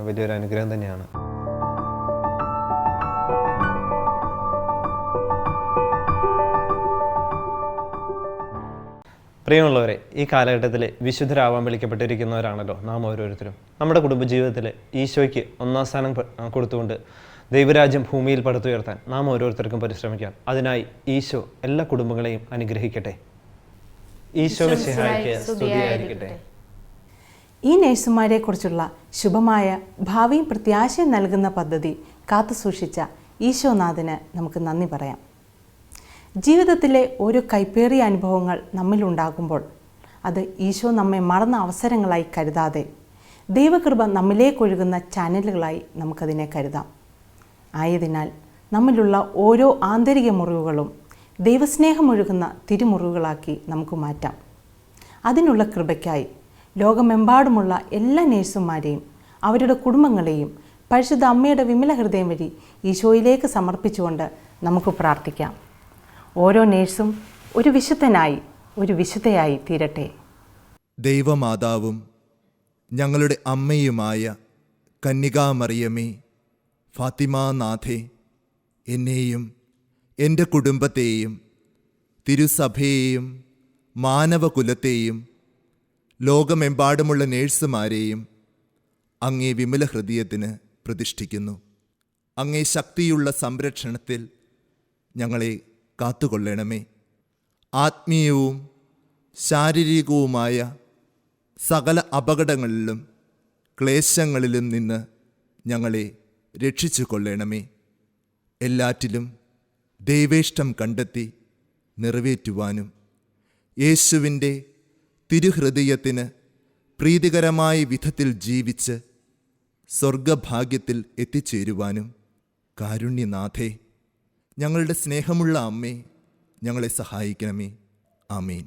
വലിയൊരു അനുഗ്രഹം തന്നെയാണ്. പ്രിയമുള്ളവരെ, ഈ കാലഘട്ടത്തിൽ വിശുദ്ധരാവാൻ വിളിക്കപ്പെട്ടിരിക്കുന്നവരാണല്ലോ നാം ഓരോരുത്തരും. നമ്മുടെ കുടുംബജീവിതത്തിൽ ഈശോയ്ക്ക് ഒന്നാം സ്ഥാനം കൊടുത്തുകൊണ്ട് ദൈവരാജ്യം ഭൂമിയിൽ പടുത്തുയർത്താൻ നാം ഓരോരുത്തർക്കും പരിശ്രമിക്കാം. അതിനായി ഈശോ എല്ലാ കുടുംബങ്ങളെയും അനുഗ്രഹിക്കട്ടെ. ഈശോ മിശിഹായ്ക്ക് സ്തുതിയായിരിക്കട്ടെ. ഈ നഴ്സുമാരെക്കുറിച്ചുള്ള ശുഭമായ ഭാവിയും പ്രത്യാശയും നൽകുന്ന പദ്ധതി കാത്തുസൂക്ഷിച്ച ഈശോനാഥന് നമുക്ക് നന്ദി പറയാം. ജീവിതത്തിലെ ഓരോ കൈപ്പേറിയ അനുഭവങ്ങൾ നമ്മിലുണ്ടാകുമ്പോൾ അത് ഈശോ നമ്മെ മറന്ന അവസരങ്ങളായി കരുതാതെ ദൈവകൃപ നമ്മിലേക്കൊഴുകുന്ന ചാനലുകളായി നമുക്കതിനെ കരുതാം. ആയതിനാൽ നമ്മിലുള്ള ഓരോ ആന്തരിക മുറിവുകളും ദൈവസ്നേഹമൊഴുകുന്ന തിരുമുറിവുകളാക്കി നമുക്ക് മാറ്റാം. അതിനുള്ള കൃപയ്ക്കായി ലോകമെമ്പാടുമുള്ള എല്ലാ നേഴ്സുമാരെയും അവരുടെ കുടുംബങ്ങളെയും പരിശുദ്ധ അമ്മയുടെ വിമല ഹൃദയം വഴി ഈശോയിലേക്ക് സമർപ്പിച്ചുകൊണ്ട് നമുക്ക് പ്രാർത്ഥിക്കാം. ഓരോ നേഴ്സും ഒരു വിശുദ്ധനായി, ഒരു വിശുദ്ധയായി തീരട്ടെ. ദൈവമാതാവും ഞങ്ങളുടെ അമ്മയുമായ കന്യകാമറിയമേ, ഫാത്തിമാനാഥേ, എന്നെയും എൻ്റെ കുടുംബത്തെയും തിരുസഭയെയും മാനവകുലത്തെയും ലോകമെമ്പാടുമുള്ള നേഴ്സുമാരെയും അങ്ങേ വിമല ഹൃദയത്തിന് പ്രതിഷ്ഠിക്കുന്നു. അങ്ങേ ശക്തിയുള്ള സംരക്ഷണത്തിൽ ഞങ്ങളെ കാത്തുകൊള്ളണമേ. ആത്മീയവും ശാരീരികവുമായ സകല അപകടങ്ങളിലും ക്ലേശങ്ങളിലും നിന്ന് ഞങ്ങളെ രക്ഷിച്ചു കൊള്ളണമേ. എല്ലാറ്റിലും ദൈവേഷ്ടം കണ്ടെത്തി നിറവേറ്റുവാനും യേശുവിൻ്റെ തിരുഹൃദയത്തിന് പ്രീതികരമായ വിധത്തിൽ ജീവിച്ച് സ്വർഗഭാഗ്യത്തിൽ എത്തിച്ചേരുവാനും കാരുണ്യനാഥേ, ഞങ്ങളുടെ സ്നേഹമുള്ള അമ്മേ, ഞങ്ങളെ സഹായിക്കണമേ. ആമേൻ.